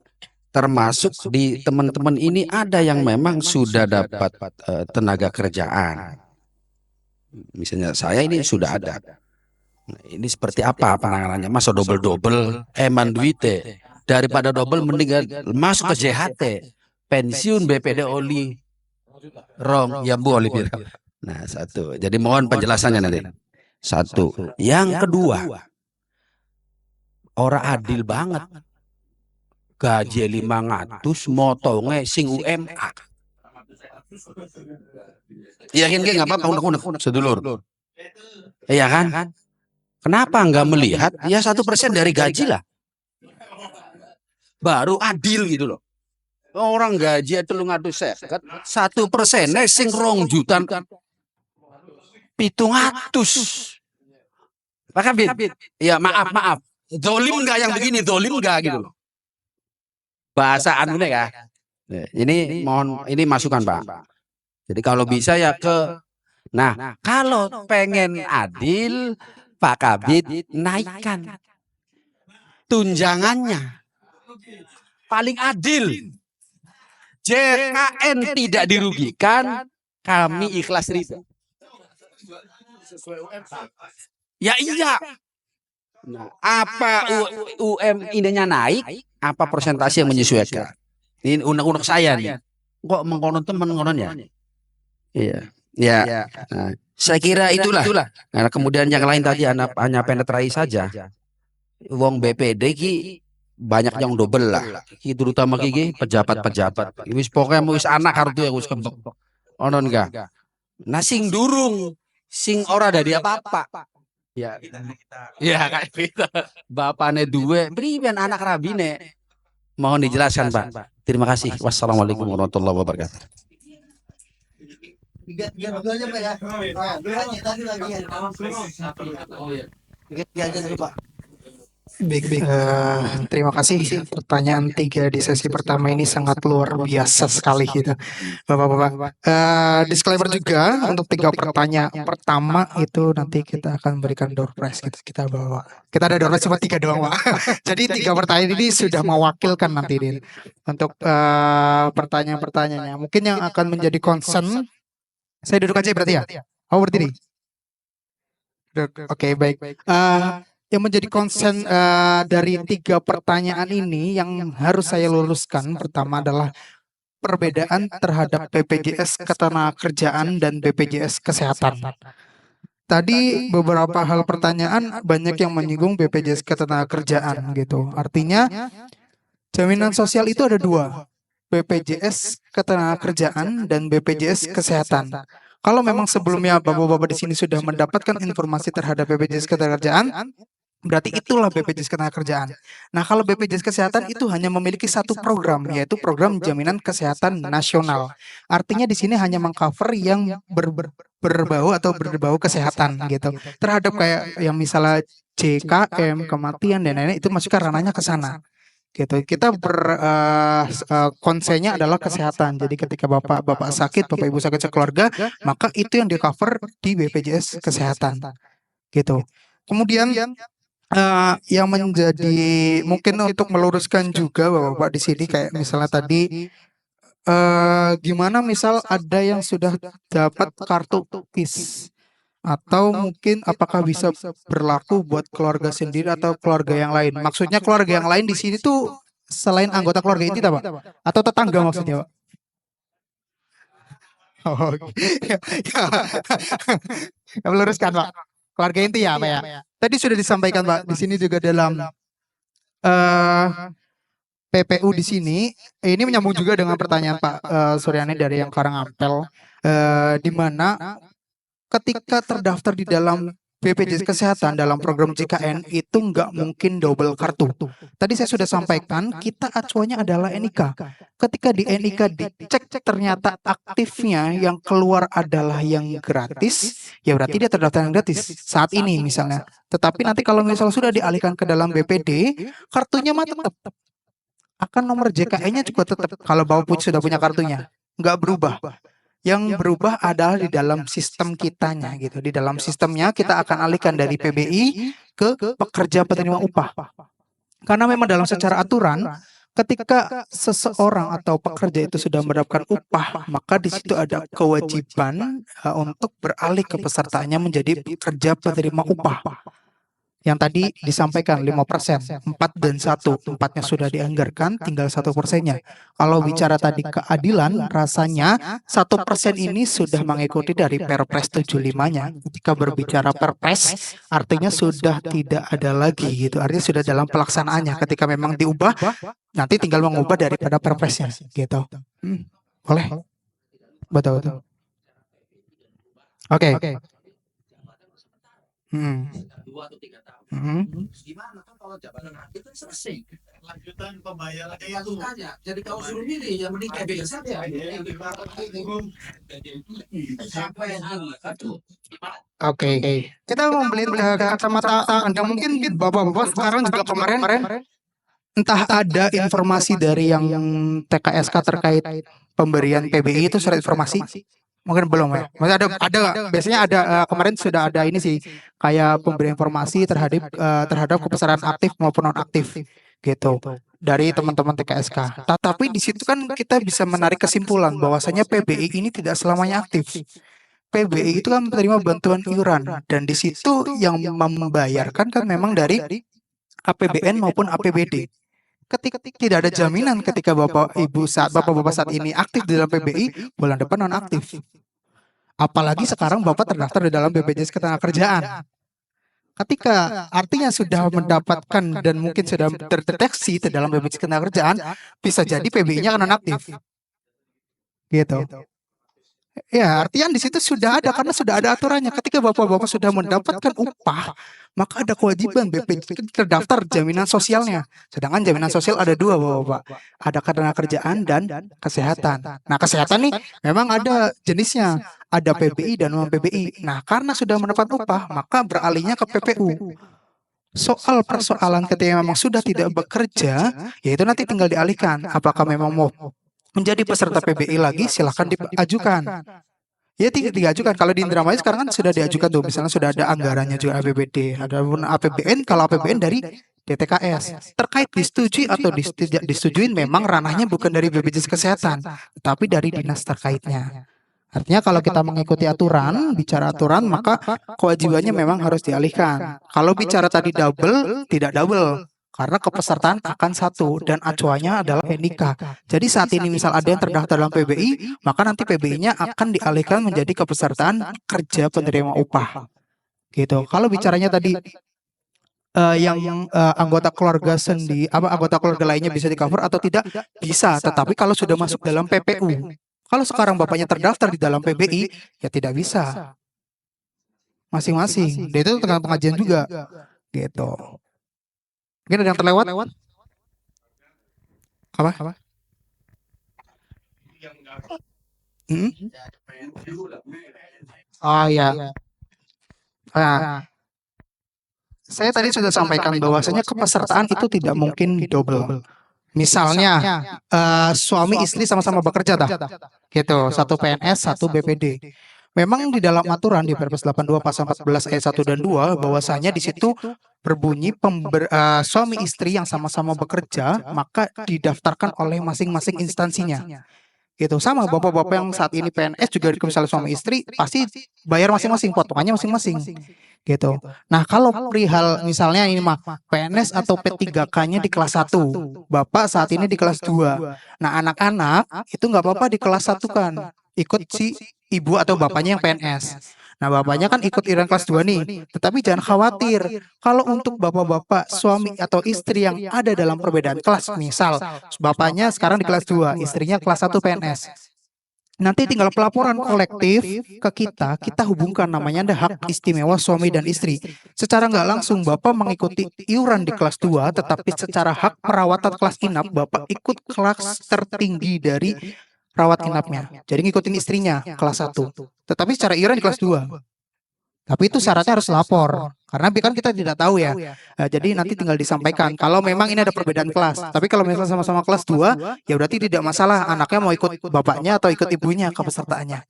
Termasuk di teman-teman ini ada yang memang sudah dapat tenaga kerjaan. Misalnya saya ini sudah ada. Nah, ini seperti apa penanganannya? Masa double-double eman duite daripada double mending masuk ke JHT pensiun BPD oli rong ya bu oli. Nah, satu. Jadi mohon penjelasannya nanti. Satu. Yang kedua, orang adil banget. Gaji 500 motonge sing UMA. Yakin ke nggak apa-apa unek-unek sedulur. Iya kan? Kenapa nggak melihat ya 1% dari gaji lah, baru adil gitu loh. Orang gaji itu lu ngadu seket 1% sing 2 juta 700. Maka ya maaf, dolim nggak yang begini, dolim nggak gitu loh. Bahasa anunya ya. Ini mohon ini masukan Pak. Jadi kalau bisa ya nah kalau pengen adil Pak Kabid naikkan tunjangannya paling adil. JKN tidak dirugikan, kami ikhlas ridho. Ya iya. Nah, apa ininya naik, apa persentase yang menyesuaikan? Ini undang-undang saya nih. Kok mengkonon teman ngonon ya? Iya. Ya. Nah, saya kira itulah. Nah, kemudian yang lain tadi hanya penetrasi saja. Wong BPD ki banyak yang double lah. Ki terutama ki pejabat-pejabat. Wis pokoknya wis anak kartu yang wis kembang. Onon enggak. Nah sing durung, sing ora dari apa-apa. Ya, ya kayak gitu. Bapaknya duwe, beriban anak rabine. Mohon dijelaskan, Pak. Terima kasih. Wassalamualaikum warahmatullahi wabarakatuh. Baik, terima kasih. Pertanyaan 3 di sesi pertama ini sangat luar biasa sekali gitu, Bapak-bapak. Disclaimer juga untuk 3 pertanyaan pertama itu nanti kita akan berikan door prize gitu. Kita bawa. Kita ada door prize cuma 3 doang, Pak. Jadi 3 pertanyaan ini sudah mewakilkan nanti Din. Untuk pertanyaan-pertanyaannya. Mungkin yang akan menjadi concern, saya duduk aja berarti ya? Oh, berdiri. Oke, baik. Yang menjadi concern dari 3 pertanyaan ini yang harus saya luruskan pertama adalah perbedaan terhadap BPJS Ketenagakerjaan dan BPJS Kesehatan. Tadi beberapa hal pertanyaan banyak yang menyinggung BPJS Ketenagakerjaan gitu. Artinya jaminan sosial itu ada 2, BPJS Ketenagakerjaan dan BPJS Kesehatan. Kalau memang sebelumnya bapak-bapak di sini sudah mendapatkan informasi terhadap BPJS Ketenagakerjaan, berarti itulah BPJS Ketenagakerjaan. Nah, kalau BPJS Kesehatan itu hanya memiliki satu program, yaitu program Jaminan Kesehatan Nasional. Artinya di sini hanya mengcover yang berbau atau berbau kesehatan gitu. Terhadap kayak yang misalnya JKM, kematian dan lain-lain itu masuk ke ranahnya ke sana. Gitu. Kita konsennya adalah kesehatan. Jadi ketika bapak sakit, bapak ibu sakit sekeluarga, maka itu yang di cover di BPJS Kesehatan. Gitu. Kemudian yang menjadi mungkin untuk meluruskan juga bapak-bapak di sini kayak misalnya tadi gimana misal ada yang sudah dapat kartu KIS atau mungkin apakah bisa berlaku buat keluarga sendiri atau keluarga yang lain? Maksudnya keluarga yang lain di sini tuh selain anggota keluarga inti, Pak? Atau tetangga maksudnya, Pak? Oh, ya, ya. Meluruskan, Pak. Keluarga inti ya, Pak ya. Tadi sudah disampaikan, Pak. Di sini juga dalam PPU di sini, ini menyambung juga dengan pertanyaan Pak Suryani dari yang Karangampel, di mana ketika terdaftar di dalam BPJS Kesehatan dalam program JKN itu nggak mungkin double kartu. Tadi saya sudah sampaikan, kita acuannya adalah NIK. Ketika di NIK dicek ternyata aktifnya yang keluar adalah yang gratis, ya berarti dia terdaftar yang gratis saat ini misalnya. Tetapi nanti kalau misalnya sudah dialihkan ke dalam BPD, kartunya mah tetap akan nomor JKN-nya juga tetap kalau Bapak sudah punya kartunya, nggak berubah. Yang berubah adalah di dalam sistem kitanya gitu. Di dalam sistemnya kita akan alihkan dari PBI ke pekerja penerima upah. Karena memang dalam secara aturan ketika seseorang atau pekerja itu sudah mendapatkan upah, maka di situ ada kewajiban untuk beralih ke pesertanya menjadi pekerja penerima upah. Yang tadi disampaikan 5%, 4 dan 1, 4-nya sudah dianggarkan, tinggal 1%-nya. Kalau bicara tadi keadilan, rasanya 1% ini sudah mengikuti dari Perpres 75-nya. Ketika berbicara Perpres, artinya sudah tidak ada lagi gitu. Artinya sudah dalam pelaksanaannya. Ketika memang diubah, nanti tinggal mengubah daripada Perpresnya gitu. Boleh? Betul. Oke. Gimana kan kalau jabatan aktif kan selesai lanjutan pembayaran itu tanya. Jadi kalau suruh milih yang mending KBR saja. Oke. Kita mau melihat kacamata Anda mungkin bapak-bapak sekarang juga kemarin entah ada informasi dari yang TKSK terkait pemberian PBI itu surat informasi. Mungkin belum ya. Maksudnya ada biasanya ada kemarin sudah ada ini sih kayak pemberian informasi terhadap kepesertaan aktif maupun non aktif gitu dari teman-teman TKSK. Tapi di situ kan kita bisa menarik kesimpulan bahwasanya PBI ini tidak selamanya aktif. PBI itu kan menerima bantuan iuran dan di situ yang membayarkan kan memang dari APBN maupun APBD. Ketika tidak ada jaminan ketika bapak-bapak saat ini aktif di dalam PBI, bulan depan non aktif. Apalagi sekarang bapak terdaftar di dalam BPJS Ketenagakerjaan. Ketika artinya sudah mendapatkan dan mungkin sudah terdeteksi di dalam BPJS Ketenagakerjaan, bisa jadi PBI-nya non aktif. Gitu. Ya, artinya di situ sudah ada karena sudah ada aturannya. Ketika bapak-bapak sudah mendapatkan upah, maka ada kewajiban BPJS terdaftar jaminan sosialnya. Sedangkan jaminan sosial ada dua, bapak-bapak. Ada ketenagakerjaan dan kesehatan. Nah, kesehatan nih memang ada jenisnya. Ada PBI dan non PBI. Nah, karena sudah mendapat upah, maka beralihnya ke PPU. Soal persoalan ketika memang sudah tidak bekerja, yaitu nanti tinggal dialihkan. Apakah memang mau menjadi peserta PBI lagi, silahkan diajukan. Ya diajukan. Kalau di Indramayu sekarang kan sudah diajukan tuh. Misalnya sudah ada anggarannya juga APBD, ada pun APBN. Kalau APBN dari DTKS terkait disetujui atau tidak disetujuin memang ranahnya bukan dari BPJS Kesehatan, tapi dari dinas terkaitnya. Artinya kalau kita mengikuti aturan, bicara aturan, maka kewajibannya memang harus dialihkan. Kalau bicara tadi double, tidak double. Karena kepesertaan akan satu dan acuannya adalah NIK. Jadi saat ini misal ada yang terdaftar dalam PBI, maka nanti PBI-nya akan dialihkan menjadi kepesertaan kerja penerima upah. Gitu. Kalau bicaranya tadi yang anggota keluarga anggota keluarga lainnya bisa di-cover atau tidak? Bisa, tetapi kalau sudah masuk dalam PPU. Kalau sekarang bapaknya terdaftar di dalam PBI, ya tidak bisa. Masing-masing. Dan itu tengah pengajian juga. Gitu. Mungkin ada yang terlewat? Apa? Hmm? Oh ya. Saya tadi sudah sampaikan bahwasanya kepesertaan itu tidak mungkin double. Misalnya suami istri sama-sama bekerja gitu, satu PNS, satu BPD. Memang di dalam aturan di Perpres 82 pasal 14 ayat 1 dan 2 bahwasanya di situ berbunyi suami istri yang sama-sama bekerja maka didaftarkan oleh masing-masing instansinya. Gitu. Sama bapak-bapak yang saat ini PNS juga misalnya suami istri pasti bayar masing-masing, potongannya masing-masing. Gitu. Nah, kalau perihal misalnya ini mah PNS atau P3K-nya di kelas 1, Bapak saat ini di kelas 2. Nah, anak-anak itu nggak apa-apa di kelas 1 kan. Ikut si ibu atau bapaknya yang PNS. Nah, bapaknya kan ikut iuran kelas 2 nih. Tetapi jangan khawatir. Kalau untuk bapak-bapak suami atau istri yang ada dalam perbedaan kelas, misal bapaknya sekarang di kelas 2, istrinya kelas 1 PNS. Nanti tinggal pelaporan kolektif ke kita hubungkan namanya ada hak istimewa suami dan istri. Secara nggak langsung Bapak mengikuti iuran di kelas 2, tetapi secara hak perawatan kelas inap Bapak ikut kelas tertinggi dari rawat inapnya. Jadi ngikutin istrinya kelas 1. Tetapi secara iuran di kelas 2. Tapi itu syaratnya harus lapor. Karena kan kita tidak tahu ya. Jadi nanti tinggal disampaikan. Kalau memang ini ada perbedaan kelas. Tapi kalau misalnya sama-sama kelas 2, ya berarti tidak masalah. Anaknya mau ikut bapaknya atau ikut ibunya kepesertaannya.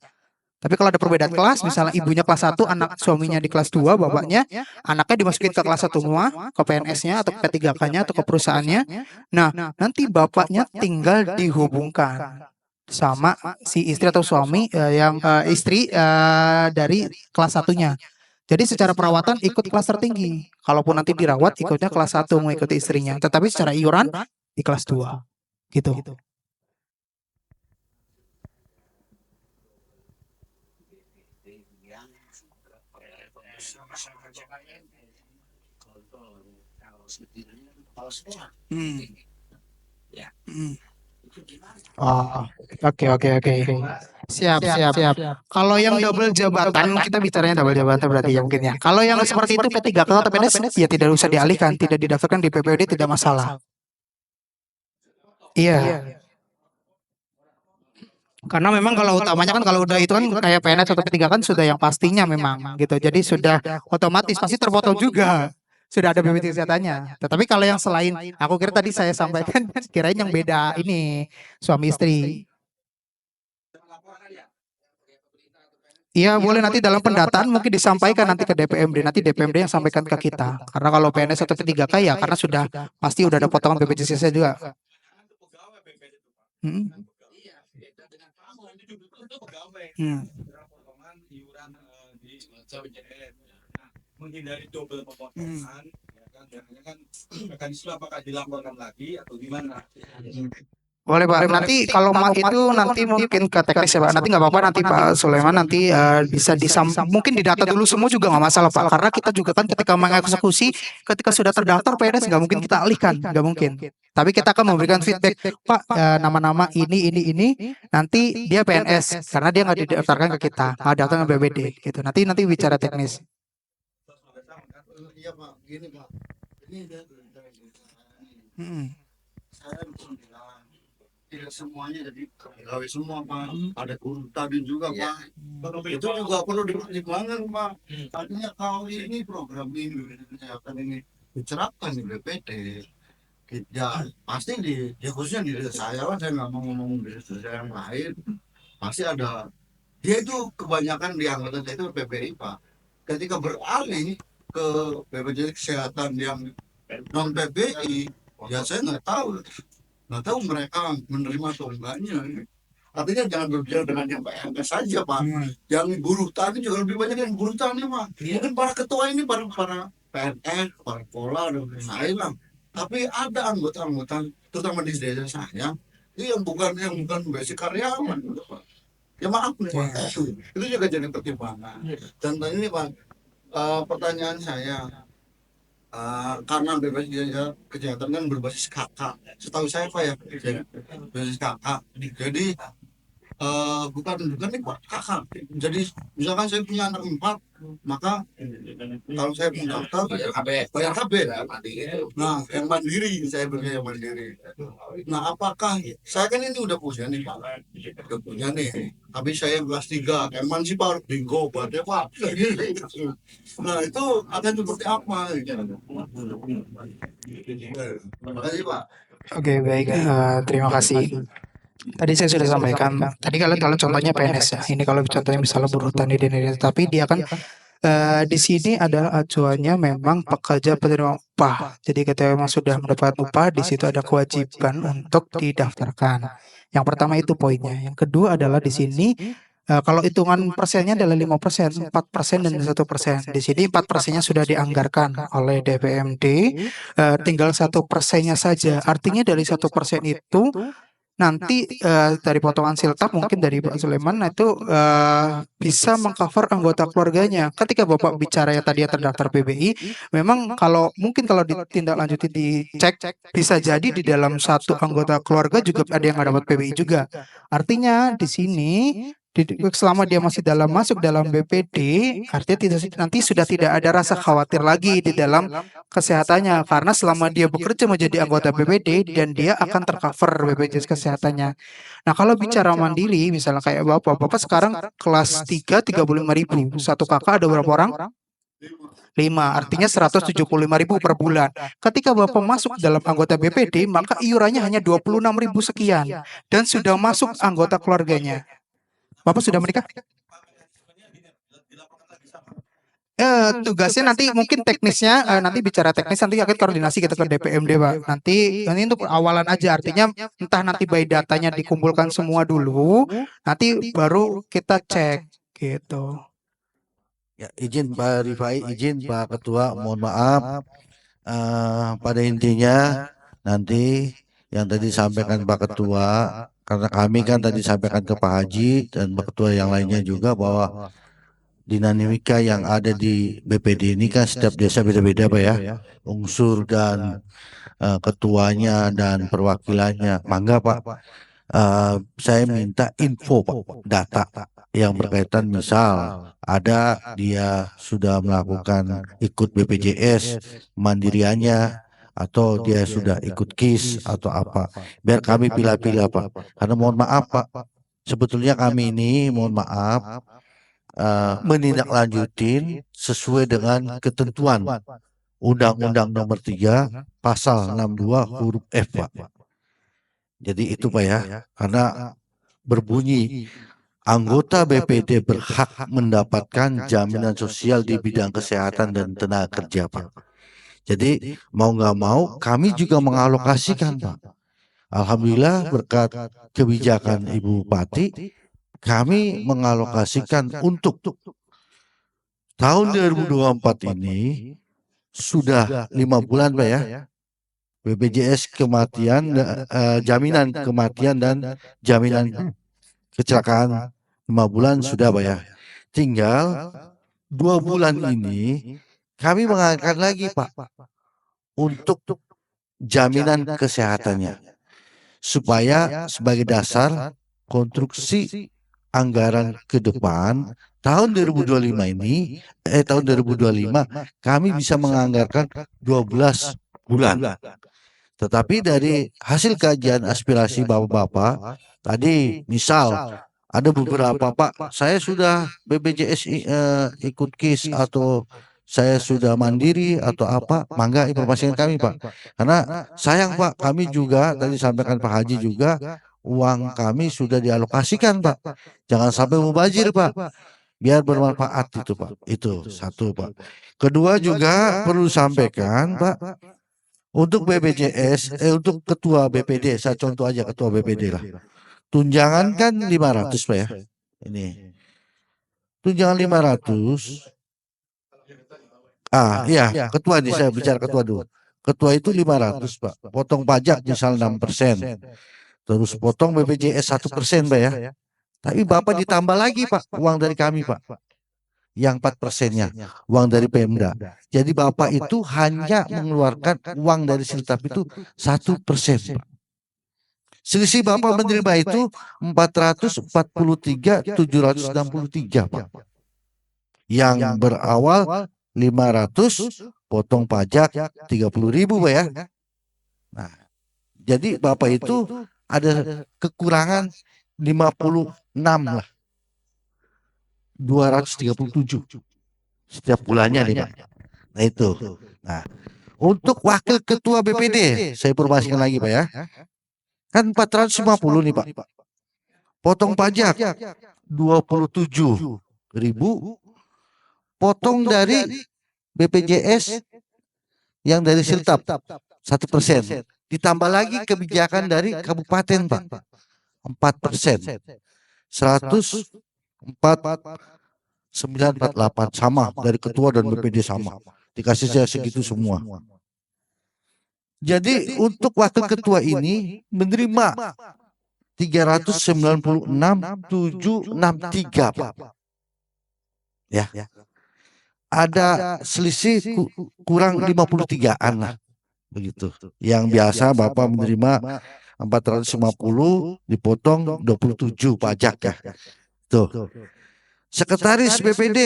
Tapi kalau ada perbedaan kelas, misalnya ibunya kelas 1, anak suaminya di kelas 2, bapaknya, anaknya dimasukin ke kelas 1 semua, ke PNS-nya atau ke P3K-nya atau ke perusahaannya. Nah, nanti bapaknya tinggal dihubungkan sama si istri atau suami istri dari kelas 1-nya. Jadi secara perawatan ikut kelas tertinggi. Kalaupun nanti dirawat ikutnya kelas 1 mengikuti istrinya. Tetapi secara iuran di kelas 2. Gitu. Oh, oke. Siap. Kalau yang double jabatan, kita bicaranya double jabatan berarti ya mungkin ya. Kalau yang seperti itu P3K atau PNS, ya tidak usah dialihkan, tidak didaftarkan di PPOD tidak masalah. Iya. Karena memang kalau utamanya kan kalau udah itu kan kayak PNS atau P3K kan sudah yang pastinya memang gitu. Jadi sudah otomatis pasti terpotong juga. Sudah ada BPJS Kesehatannya. Tetapi kalau yang selain, aku kira tadi saya sampaikan, kirain yang beda ini suami istri. Iya boleh nanti dalam pendataan mungkin disampaikan nanti ke DPMD, nanti DPMD yang sampaikan ke kita. Karena kalau PNS atau P3K ya karena sudah pasti udah ada potongan BPJS juga. Menghindari double pemotongan, ya kan mekanisme apakah dilaporkan lagi atau gimana? Boleh Pak. Nanti kalau itu nanti mungkin ke teknis ya Pak. Nanti nggak apa-apa nanti Pak Sulaiman nanti bisa mungkin didata dulu semua juga nggak masalah Pak. Karena kita juga kan ketika mengeksekusi, ketika sudah terdaftar PNS nggak mungkin kita alihkan, nggak mungkin. Tapi kita akan memberikan feedback Pak, nama-nama ini. Nanti dia PNS karena dia nggak didaftarkan ke kita, nggak daftar ke BPD gitu. Nanti bicara teknis. Iya Pak, gini Pak. Ini Hmm. saya bisa bilang tidak semuanya jadi pegawai semua Pak. Ada guru tadi juga Pak. Itu juga perlu dipertimbangkan Pak. Artinya kalau ini program ini kesehatan ini diterapkan di BPD, ya pasti ya khususnya di desa saya lah, saya nggak mau ngomong di desa saya yang lain, pasti ada. Dia itu kebanyakan di anggota saya itu PPI Pak. Ketika beralih ke BPJS kesehatan yang non PPI, ya saya nggak tahu mereka menerima atau enggaknya. Artinya jangan berbicara dengan yang PNS saja Pak. Yang buruh tani juga lebih banyak yang buruh tani Pak. Mungkin para ketua ini para PNS, para pola dan lain lah. Tapi ada anggota-anggota, terutama di desa saya, itu yang bukan basic karyawan, gitu, Pak. Ya maaf nih Pak, itu juga jadi pertimbangan. Dan ini Pak, pertanyaan saya, karena BPJS kesehatan kan berbasis kakak, setahu saya Pak ya, berbasis kakak. Jadi bukan nih Pak, kakak. Jadi misalkan saya punya anak 4, maka kalau saya mendaftar bayar KB. Nah, yang mandiri, saya bergaya mandiri. Nah, apakah saya kan ini udah punya nih Pak, udah punya nih, tapi saya kelas 3, Keman sih Pak, bingo ya Pak. Nah, itu akan seperti apa? Terima kasih Pak. Oke, baik. Terima kasih. Tadi saya sudah sampaikan. Tadi kalau contohnya PNS ya. Ini kalau contohnya misalnya buruh tani dan ini, tapi dia kan di sini adalah acuannya memang pekerja penerima upah. Jadi ketika memang sudah mendapat upah, di situ ada kewajiban untuk didaftarkan. Yang pertama itu poinnya. Yang kedua adalah di sini kalau hitungan persennya adalah 5%, 4% dan 1%. Di sini 4%-nya sudah dianggarkan oleh DPMD, tinggal 1%-nya saja. Artinya dari 1% itu nanti dari potongan siltap mungkin dari Pak Sulaiman itu bisa mengcover anggota keluarganya. Ketika Bapak bicara ya tadi ya terdaftar PBI, memang mungkin kalau ditindaklanjuti dicek bisa jadi di dalam satu anggota keluarga juga ada yang nggak dapat PBI juga. Artinya di sini selama dia masih masuk dalam BPD, artinya nanti sudah tidak ada rasa khawatir lagi di dalam kesehatannya karena selama dia bekerja menjadi anggota BPD dan dia akan tercover BPJS kesehatannya. Nah, kalau bicara mandiri misalnya kayak Bapak sekarang kelas 3 35.000. Satu kakak ada berapa orang? 5, artinya 175.000 per bulan. Ketika Bapak masuk dalam anggota BPD, maka iurannya hanya 26.000 sekian dan sudah masuk anggota keluarganya. Bapak sudah menikah? Tugasnya nanti mungkin teknisnya nanti bicara teknis nanti akan koordinasi kita ke DPMD Pak. Nanti ini untuk awalan aja artinya entah nanti by datanya dikumpulkan semua dulu, nanti baru kita cek gitu. Ya, izin Pak Rifai, izin Pak Ketua, mohon maaf. Pada intinya nanti yang tadi disampaikan Pak Ketua, karena kami kan tadi sampaikan ke Pak Haji dan Pak Ketua yang lainnya juga bahwa dinamika yang ada di BPD ini kan setiap desa beda-beda Pak ya, unsur dan ketuanya dan perwakilannya. Mangga Pak, saya minta info Pak, data yang berkaitan misal ada dia sudah melakukan ikut BPJS mandiriannya atau dia sudah ikut KIS atau apa, biar kami pilih-pilih Pak. Karena mohon maaf Pak, sebetulnya kami ini mohon maaf menindaklanjutin sesuai dengan ketentuan Undang-Undang Nomor 3 Pasal 62 huruf F Pak. Jadi itu Pak ya, karena berbunyi anggota BPD berhak mendapatkan jaminan sosial di bidang kesehatan dan tenaga kerja Pak. Jadi mau nggak mau kami juga mengalokasikan Pak. Alhamdulillah berkat kebijakan Ibu Bupati kami mengalokasikan untuk tahun 2024 ini sudah 5 bulan Pak ya. BPJS kematian, jaminan kematian dan jaminan kecelakaan 5 bulan sudah Pak ya. Tinggal 2 bulan ini kami mengangkat lagi Pak untuk jaminan kesehatannya supaya sebagai dasar konstruksi anggaran ke depan tahun 2025 ini tahun 2025 kami bisa menganggarkan 12 bulan. Tetapi dari hasil kajian aspirasi Bapak-bapak tadi misal ada beberapa Pak saya sudah BPJS ikut KIS atau saya sudah mandiri atau apa, mangga informasikan kami Pak. Karena sayang Pak, kami juga tadi sampaikan Pak Haji juga uang kami sudah dialokasikan Pak. Jangan sampai mubazir Pak. Biar bermanfaat itu Pak. Itu satu Pak. Kedua juga perlu sampaikan Pak, untuk BPJS, untuk ketua BPD, saya contoh aja ketua BPD lah. Tunjangan kan 500 Pak ya. Ini. Tunjangan 500. Iya, ketua nih saya bicara ketua dulu. Ketua itu 500 Pak. Potong pajak misal 6%. Terus potong BPJS 1% Pak ya. Tapi Bapak ditambah lagi Pak uang dari kami Pak. Yang 4%-nya uang dari Pemda. Jadi Bapak itu hanya mengeluarkan uang dari Siltap itu 1% Pak. Selisih Bapak menerima itu 443.763 Pak. Yang berawal 500 potong pajak 30.000 Pak ya. Nah, jadi Bapak itu ada kekurangan 56 lah. 237 setiap bulannya nih Pak. Nah itu. Nah, untuk wakil ketua BPD saya informasikan lagi Pak ya. Kan 450 nih Pak. Potong pajak 27.000. Potong dari BPJS yang dari Siltap 1%. Ditambah lagi kebijakan dari kabupaten Pak 4%. 104.948 sama dari ketua dan BPD sama. Dikasih saya segitu semua. Jadi untuk wakil ketua ini menerima 396.763 Pak. Ya. Ada selisih kurang 53-an lah begitu. Yang biasa Bapak menerima 450 dipotong 27 pajak ya. Tuh. Sekretaris BPD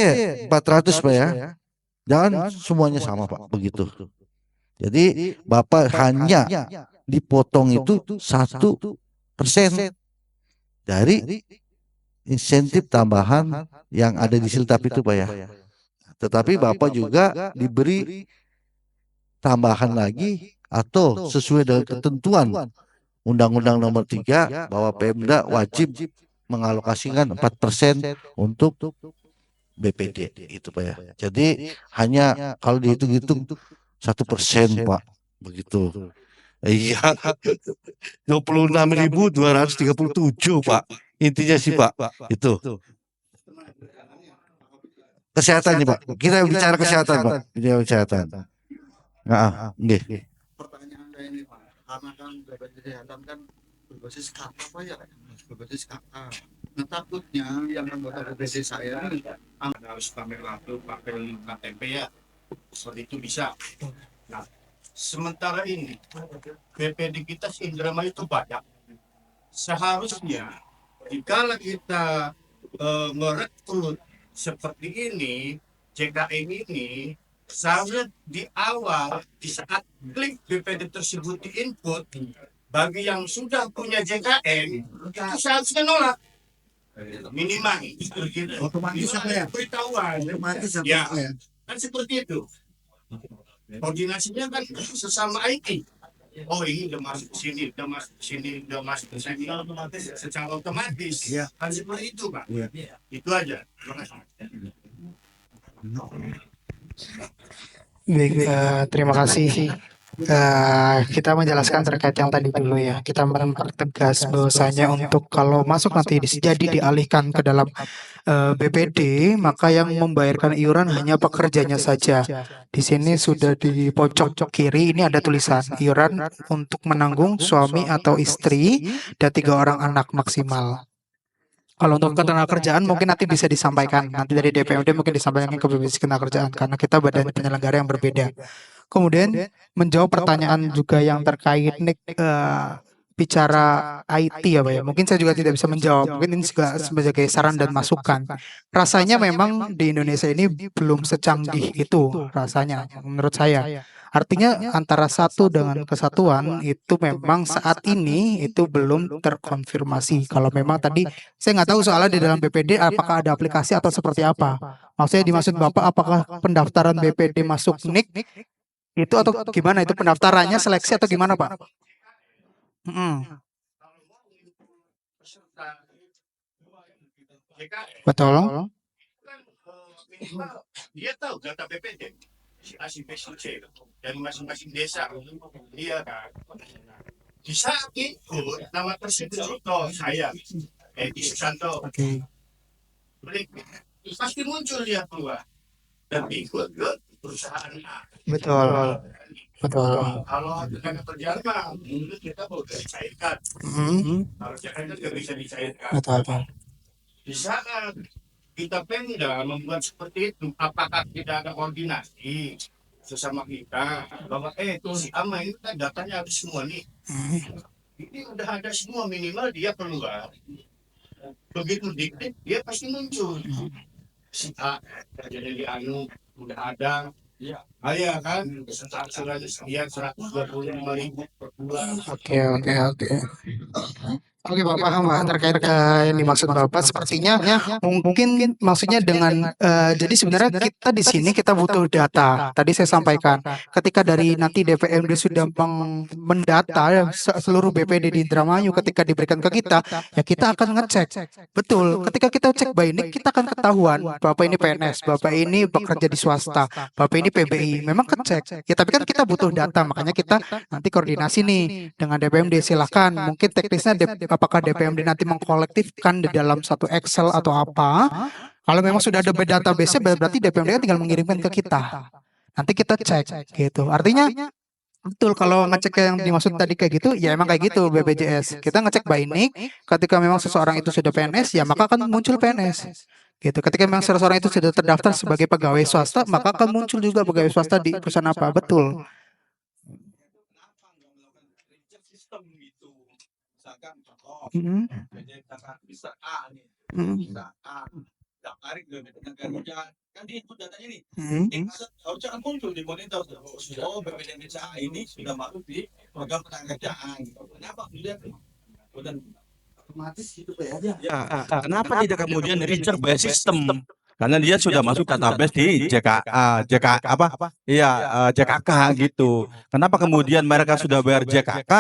400 Pak ya. Jangan semuanya sama Pak begitu. Jadi Bapak hanya dipotong itu 1% dari insentif tambahan yang ada di Siltap itu Pak ya. Tetapi Bapak juga diberi tambahan lagi atau sesuai dengan ketentuan Undang-Undang Nomor 3 bahwa Pemda wajib mengalokasikan 4% untuk BPD itu Pak ya. Jadi hanya kalau dihitung-hitung 1% Pak begitu. Iya 26.237 Pak. Intinya sih Pak itu. Kesehatan nih Pak. Kita bicara kesehatan Pak. Bicara kesehatan. Pertanyaan saya ini Pak, karena kan BPJS Kesehatan kan berbasis KK Pak ya, berbasis KK. Nah takutnya yang anggota BPJS saya ini harus pamer kartu, pakai KTP ya, seperti itu bisa. Nah sementara ini BPD kita Indramayu itu banyak. Seharusnya jika kita merekrut seperti ini, JKN ini seharusnya di awal di saat klik BPD tersebut di input bagi yang sudah punya JKN itu seharusnya nolak minimal otomatis ya beritahuan ya kan seperti itu koordinasinya kan sesama IT. Oh ini udah masuk sini, udah masuk sini, udah masuk sini, secara otomatis kan seperti itu Pak. Itu aja. Terima kasih. Baik, terima kasih Kita menjelaskan terkait yang tadi dulu ya. Kita mempertegas bahwasanya untuk kalau masuk nanti jadi dialihkan ke dalam BPD, maka yang membayarkan iuran hanya pekerjanya saja. Di sini sudah di pojok kiri ini ada tulisan iuran untuk menanggung suami atau istri dan 3 orang anak maksimal. Kalau untuk ketenagakerjaan mungkin nanti bisa disampaikan nanti dari DPMD mungkin disampaikan ke BPJS Ketenagakerjaan karena kita badan penyelenggara yang berbeda. Kemudian menjawab pertanyaan juga yang terkait bicara IT ya Pak ya. Mungkin saya juga tidak bisa menjawab. Mungkin ini juga sebagai saran dan masukan. Rasanya memang di Indonesia ini belum secanggih itu rasanya menurut saya. Artinya antara satu dengan kesatuan itu memang saat ini itu belum terkonfirmasi. Kalau memang tadi saya nggak tahu soalnya di dalam BPD apakah ada aplikasi atau seperti apa. Maksudnya dimaksud Bapak apakah pendaftaran BPD masuk NIK itu atau gimana itu pendaftarannya seleksi atau gimana Pak? Mm-mm. Betul. Dia tahu data BPD si A si B si C dan masing-masing desa. Iya kan. Di saat itu nama tersebut contoh saya Edi Susanto Oke. pasti muncul dia keluar dan ikut ke perusahaan A. Betul. Betul. Kalau tenaga kerjaan mah dulu kita boleh dicairkan. Kalau jangan kan nggak bisa dicairkan. Betul. Di saat kita Pemda membuat seperti itu, apakah tidak ada koordinasi sesama kita bahwa si Ama ini kan datanya harus semua nih. Ini udah ada semua minimal dia keluar. Begitu dikit dia pasti muncul. Si A jadi di anu udah ada. Iya kan, sekian 125.000 per bulan. Oke. Oke Pak, paham Pak terkait yang dimaksud Bapak sepertinya mungkin maksudnya dengan jadi sebenarnya kita di sini kita butuh data. Tadi saya sampaikan ketika dari nanti DPMD sudah mendata seluruh BPD di Indramayu ketika diberikan ke kita, ya kita akan ngecek. Betul, ketika kita cek by NIK kita akan ketahuan Bapak ini PNS, Bapak ini bekerja di swasta, Bapak ini PBI. Memang kecek. Ya tapi kan kita butuh data, makanya kita nanti koordinasi nih dengan DPMD silahkan mungkin teknisnya apakah DPMD nanti mengkolektifkan di dalam satu Excel atau apa. Kalau memang sudah ada database berarti DPMD kan tinggal mengirimkan ke kita. Nanti kita cek gitu. Artinya betul kalau ngecek yang dimaksud tadi kayak gitu ya emang kayak gitu BPJS. Kita ngecek by NIK ketika memang seseorang itu sudah PNS ya maka akan muncul PNS. Gitu. Ketika memang seseorang itu sudah terdaftar sebagai pegawai swasta maka akan muncul juga pegawai swasta di perusahaan apa. Betul. Mm-hmm. Kan dia input datanya nih, Mm-hmm. harusnya kan muncul di monitor BPJS desa ini sudah masuk di program ketenagakerjaan. Kenapa kemudian otomatis gitu ya? Ya, kenapa tidak kemudian recheck by sistem? Karena dia sudah masuk database di JKK gitu. Kenapa kemudian mereka sudah bayar JKK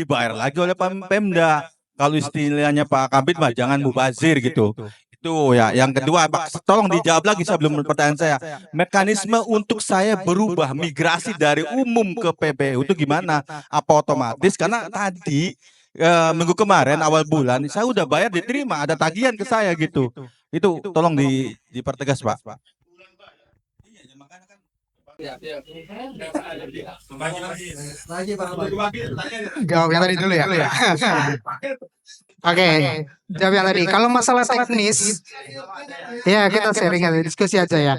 dibayar lagi oleh Pemda? Kalau istilahnya Pak Kabit mah jangan mubazir gitu. Itu ya. Yang kedua, Pak, tolong dijawab lagi sebelum pertanyaan saya. Mekanisme untuk saya berubah migrasi dari umum ke PBU itu gimana? Apa otomatis? Karena tadi minggu kemarin awal bulan saya udah bayar diterima, ada tagihan ke saya gitu. Itu tolong dipertegas Pak. Jawab yang tadi dulu ya. Oke, jawab yang tadi. Kalau masalah teknis, ya kita sharing aja, diskusi aja ya.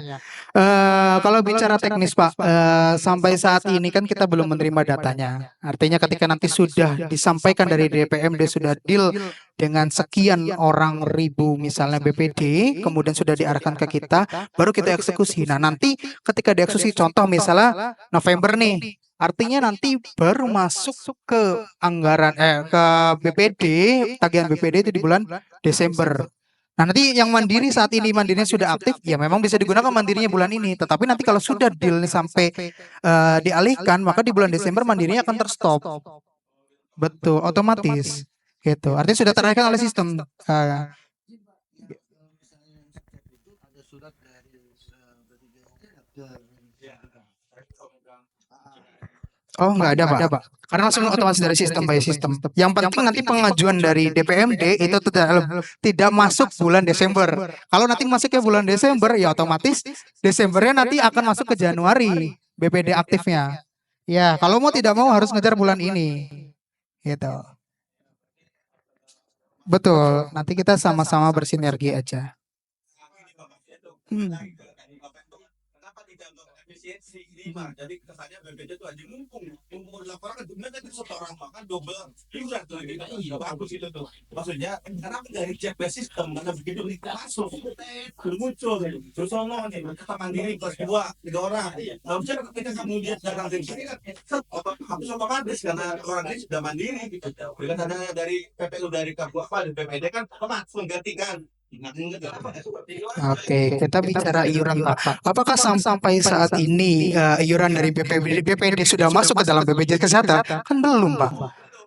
Kalau bicara teknis Pak, sampai saat ini kan kita belum menerima datanya. Artinya ketika nanti sudah disampaikan dari DPMD sudah deal dengan sekian orang ribu misalnya BPD, kemudian sudah diarahkan ke kita, baru kita eksekusi. Nah nanti ketika dieksekusi, contoh misalnya November nih. Artinya nanti baru masuk ke anggaran ke BPD, tagihan BPD itu di bulan Desember. Nah nanti yang mandiri saat ini mandirinya sudah aktif, ya memang bisa digunakan mandirinya bulan ini. Tetapi nanti kalau sudah deal sampai dialihkan, maka di bulan Desember mandirinya akan terstop. Betul, otomatis. Gitu. Artinya sudah teralihkan oleh sistem. Oh, nggak ada, Pak. Karena langsung otomatis dari sistem by sistem. Yang penting nanti pengajuan dari DPMD itu tidak masuk bulan Desember. Kalau nanti masuknya bulan Desember, ya otomatis Desembernya nanti akan masuk ke Januari BPD aktifnya. Ya, kalau mau tidak mau harus ngejar bulan ini. Gitu. Betul. Nanti kita sama-sama bersinergi aja. Kenapa tidak untuk efisiensi ini, Pak? Jadi kesannya BPJ itu aja mumpung laporan kan benar tadi satu orang makan double iuran tuh gitu. Iya, bagus itu tuh. Maksudnya kenapa dari cek base system karena begitu kita masuk muncul terus ngomong nih kita mandiri plus 2 3 orang. Nah, bisa kita kemudian datang dari sini kan habis otomatis karena orang ini sudah mandiri gitu. Dengan adanya dari PPU dari Kabupaten BPD kan otomatis menggantikan. Oke, kita bicara iuran, Pak. Apakah sampai saat ini iuran dari BPD sudah masuk ke dalam BPJS Kesehatan? Kan belum, Pak.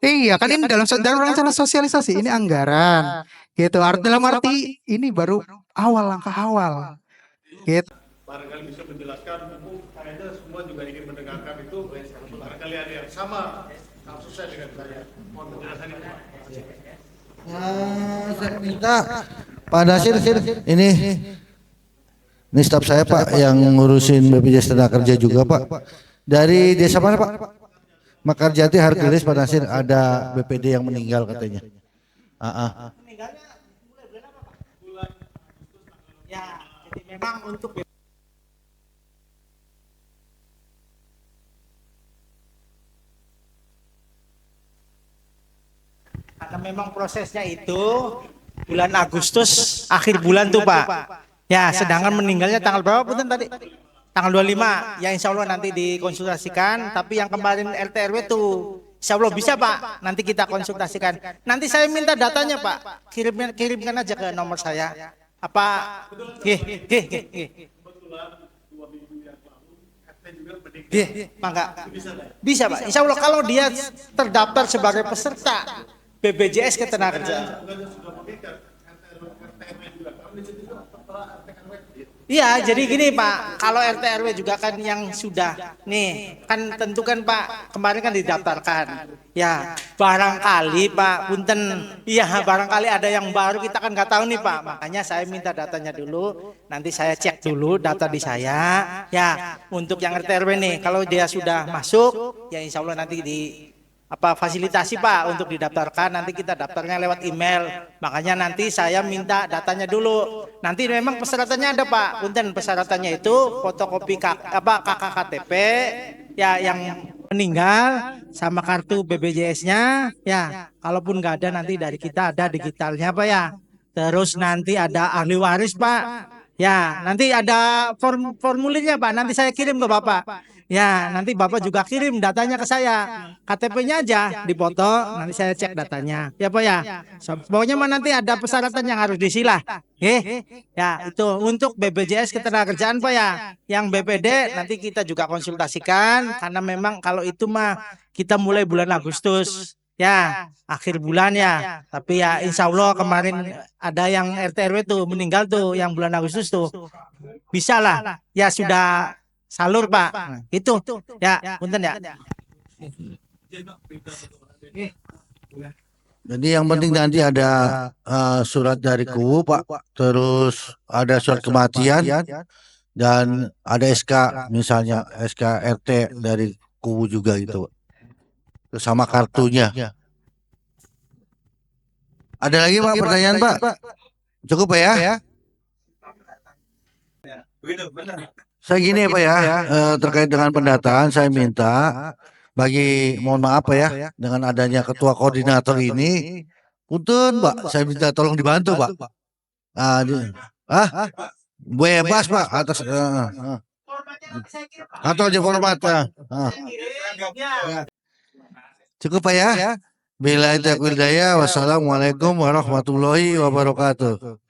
Iya, kan ini dalam rencana sosialisasi, ini anggaran. Gitu. Dalam arti ini baru langkah awal. Gitu. Barangkali bisa menjelaskan, buku kayaknya semua juga ingin mendengarkan itu. Barangkali ada yang sama, langsung saya dengan saya. Mohon penjelasan itu, Pak. Saya minta Pak Nasir, ini staf saya Pak yang ngurusin BPJS Tenaga Kerja juga Pak. Dari desa mana Pak? Mekarjati Hargelis Pak Nasir, ada BPD yang meninggal katanya. Meninggalnya mulai bulan apa Pak? Bulan ya, jadi memang untuk karena memang prosesnya itu bulan Agustus akhir bulan tuh Pak. Ya, sedangkan meninggalnya tanggal berapa Punten tadi? Tanggal 25. Ya insya Allah nanti dikonsultasikan. Tapi yang kemarin RT RW tuh insya Allah bisa Pak. Nanti kita konsultasikan. Nanti saya minta datanya Pak. Kirimkan aja ke nomor saya. Apa? Bisa Pak. Insya Allah kalau dia terdaftar sebagai peserta BPJS Ketenagakerjaan. Iya, jadi gini Pak, kalau RT RW juga kan yang sudah nih, kan tentu kan Pak, kemarin kan didaftarkan. Ya, barangkali Pak, punten, iya barangkali ada yang baru kita kan nggak tahu nih Pak, makanya saya minta datanya dulu, nanti saya cek dulu data di saya. Ya, untuk yang RT RW nih, kalau dia sudah masuk, ya insya Allah nanti di fasilitasi Pak untuk didaftarkan, nanti kita daftarnya lewat email, makanya nanti saya minta datanya dulu. Nanti memang persyaratannya ada Pak, punten persyaratannya itu fotokopi kakak KTP ya yang meninggal sama kartu BPJS-nya ya, kalaupun nggak ada nanti dari kita ada digitalnya Pak ya. Terus nanti ada ahli waris Pak. Ya, nanti ada formulirnya Pak, nanti saya kirim ke Bapak. Ya, nanti Bapak juga kirim datanya ke saya. KTP-nya aja dipoto, nanti saya cek datanya. Ya Pak ya. Pokoknya nanti ada persyaratan yang harus disilah. Ya, itu untuk BPJS Ketenagakerjaan Pak ya. Yang BPD nanti kita juga konsultasikan karena memang kalau itu mah kita mulai bulan Agustus. Ya, akhir bulan ya. Tapi ya insya Allah kemarin ada yang RT RW tuh meninggal tuh yang bulan Agustus tuh. Bisa lah. Ya sudah salur Pak. Itu ya, punten ya. Jadi yang penting nanti ada surat dari KUU Pak, terus ada surat kematian dan ada SK, misalnya SK RT dari KUU juga gitu. Sama kartunya. Ada lagi Pak pertanyaan Pak? Cukup Pak ya? Saya gini Pak ya, terkait dengan pendataan saya minta mohon maaf Pak ya, dengan adanya ketua koordinator ini, punten Pak, saya minta tolong dibantu Pak. Bebas Pak atas atau aja format. Cukup Pak ya. Bila itu hidayah. Wassalamualaikum warahmatullahi wabarakatuh.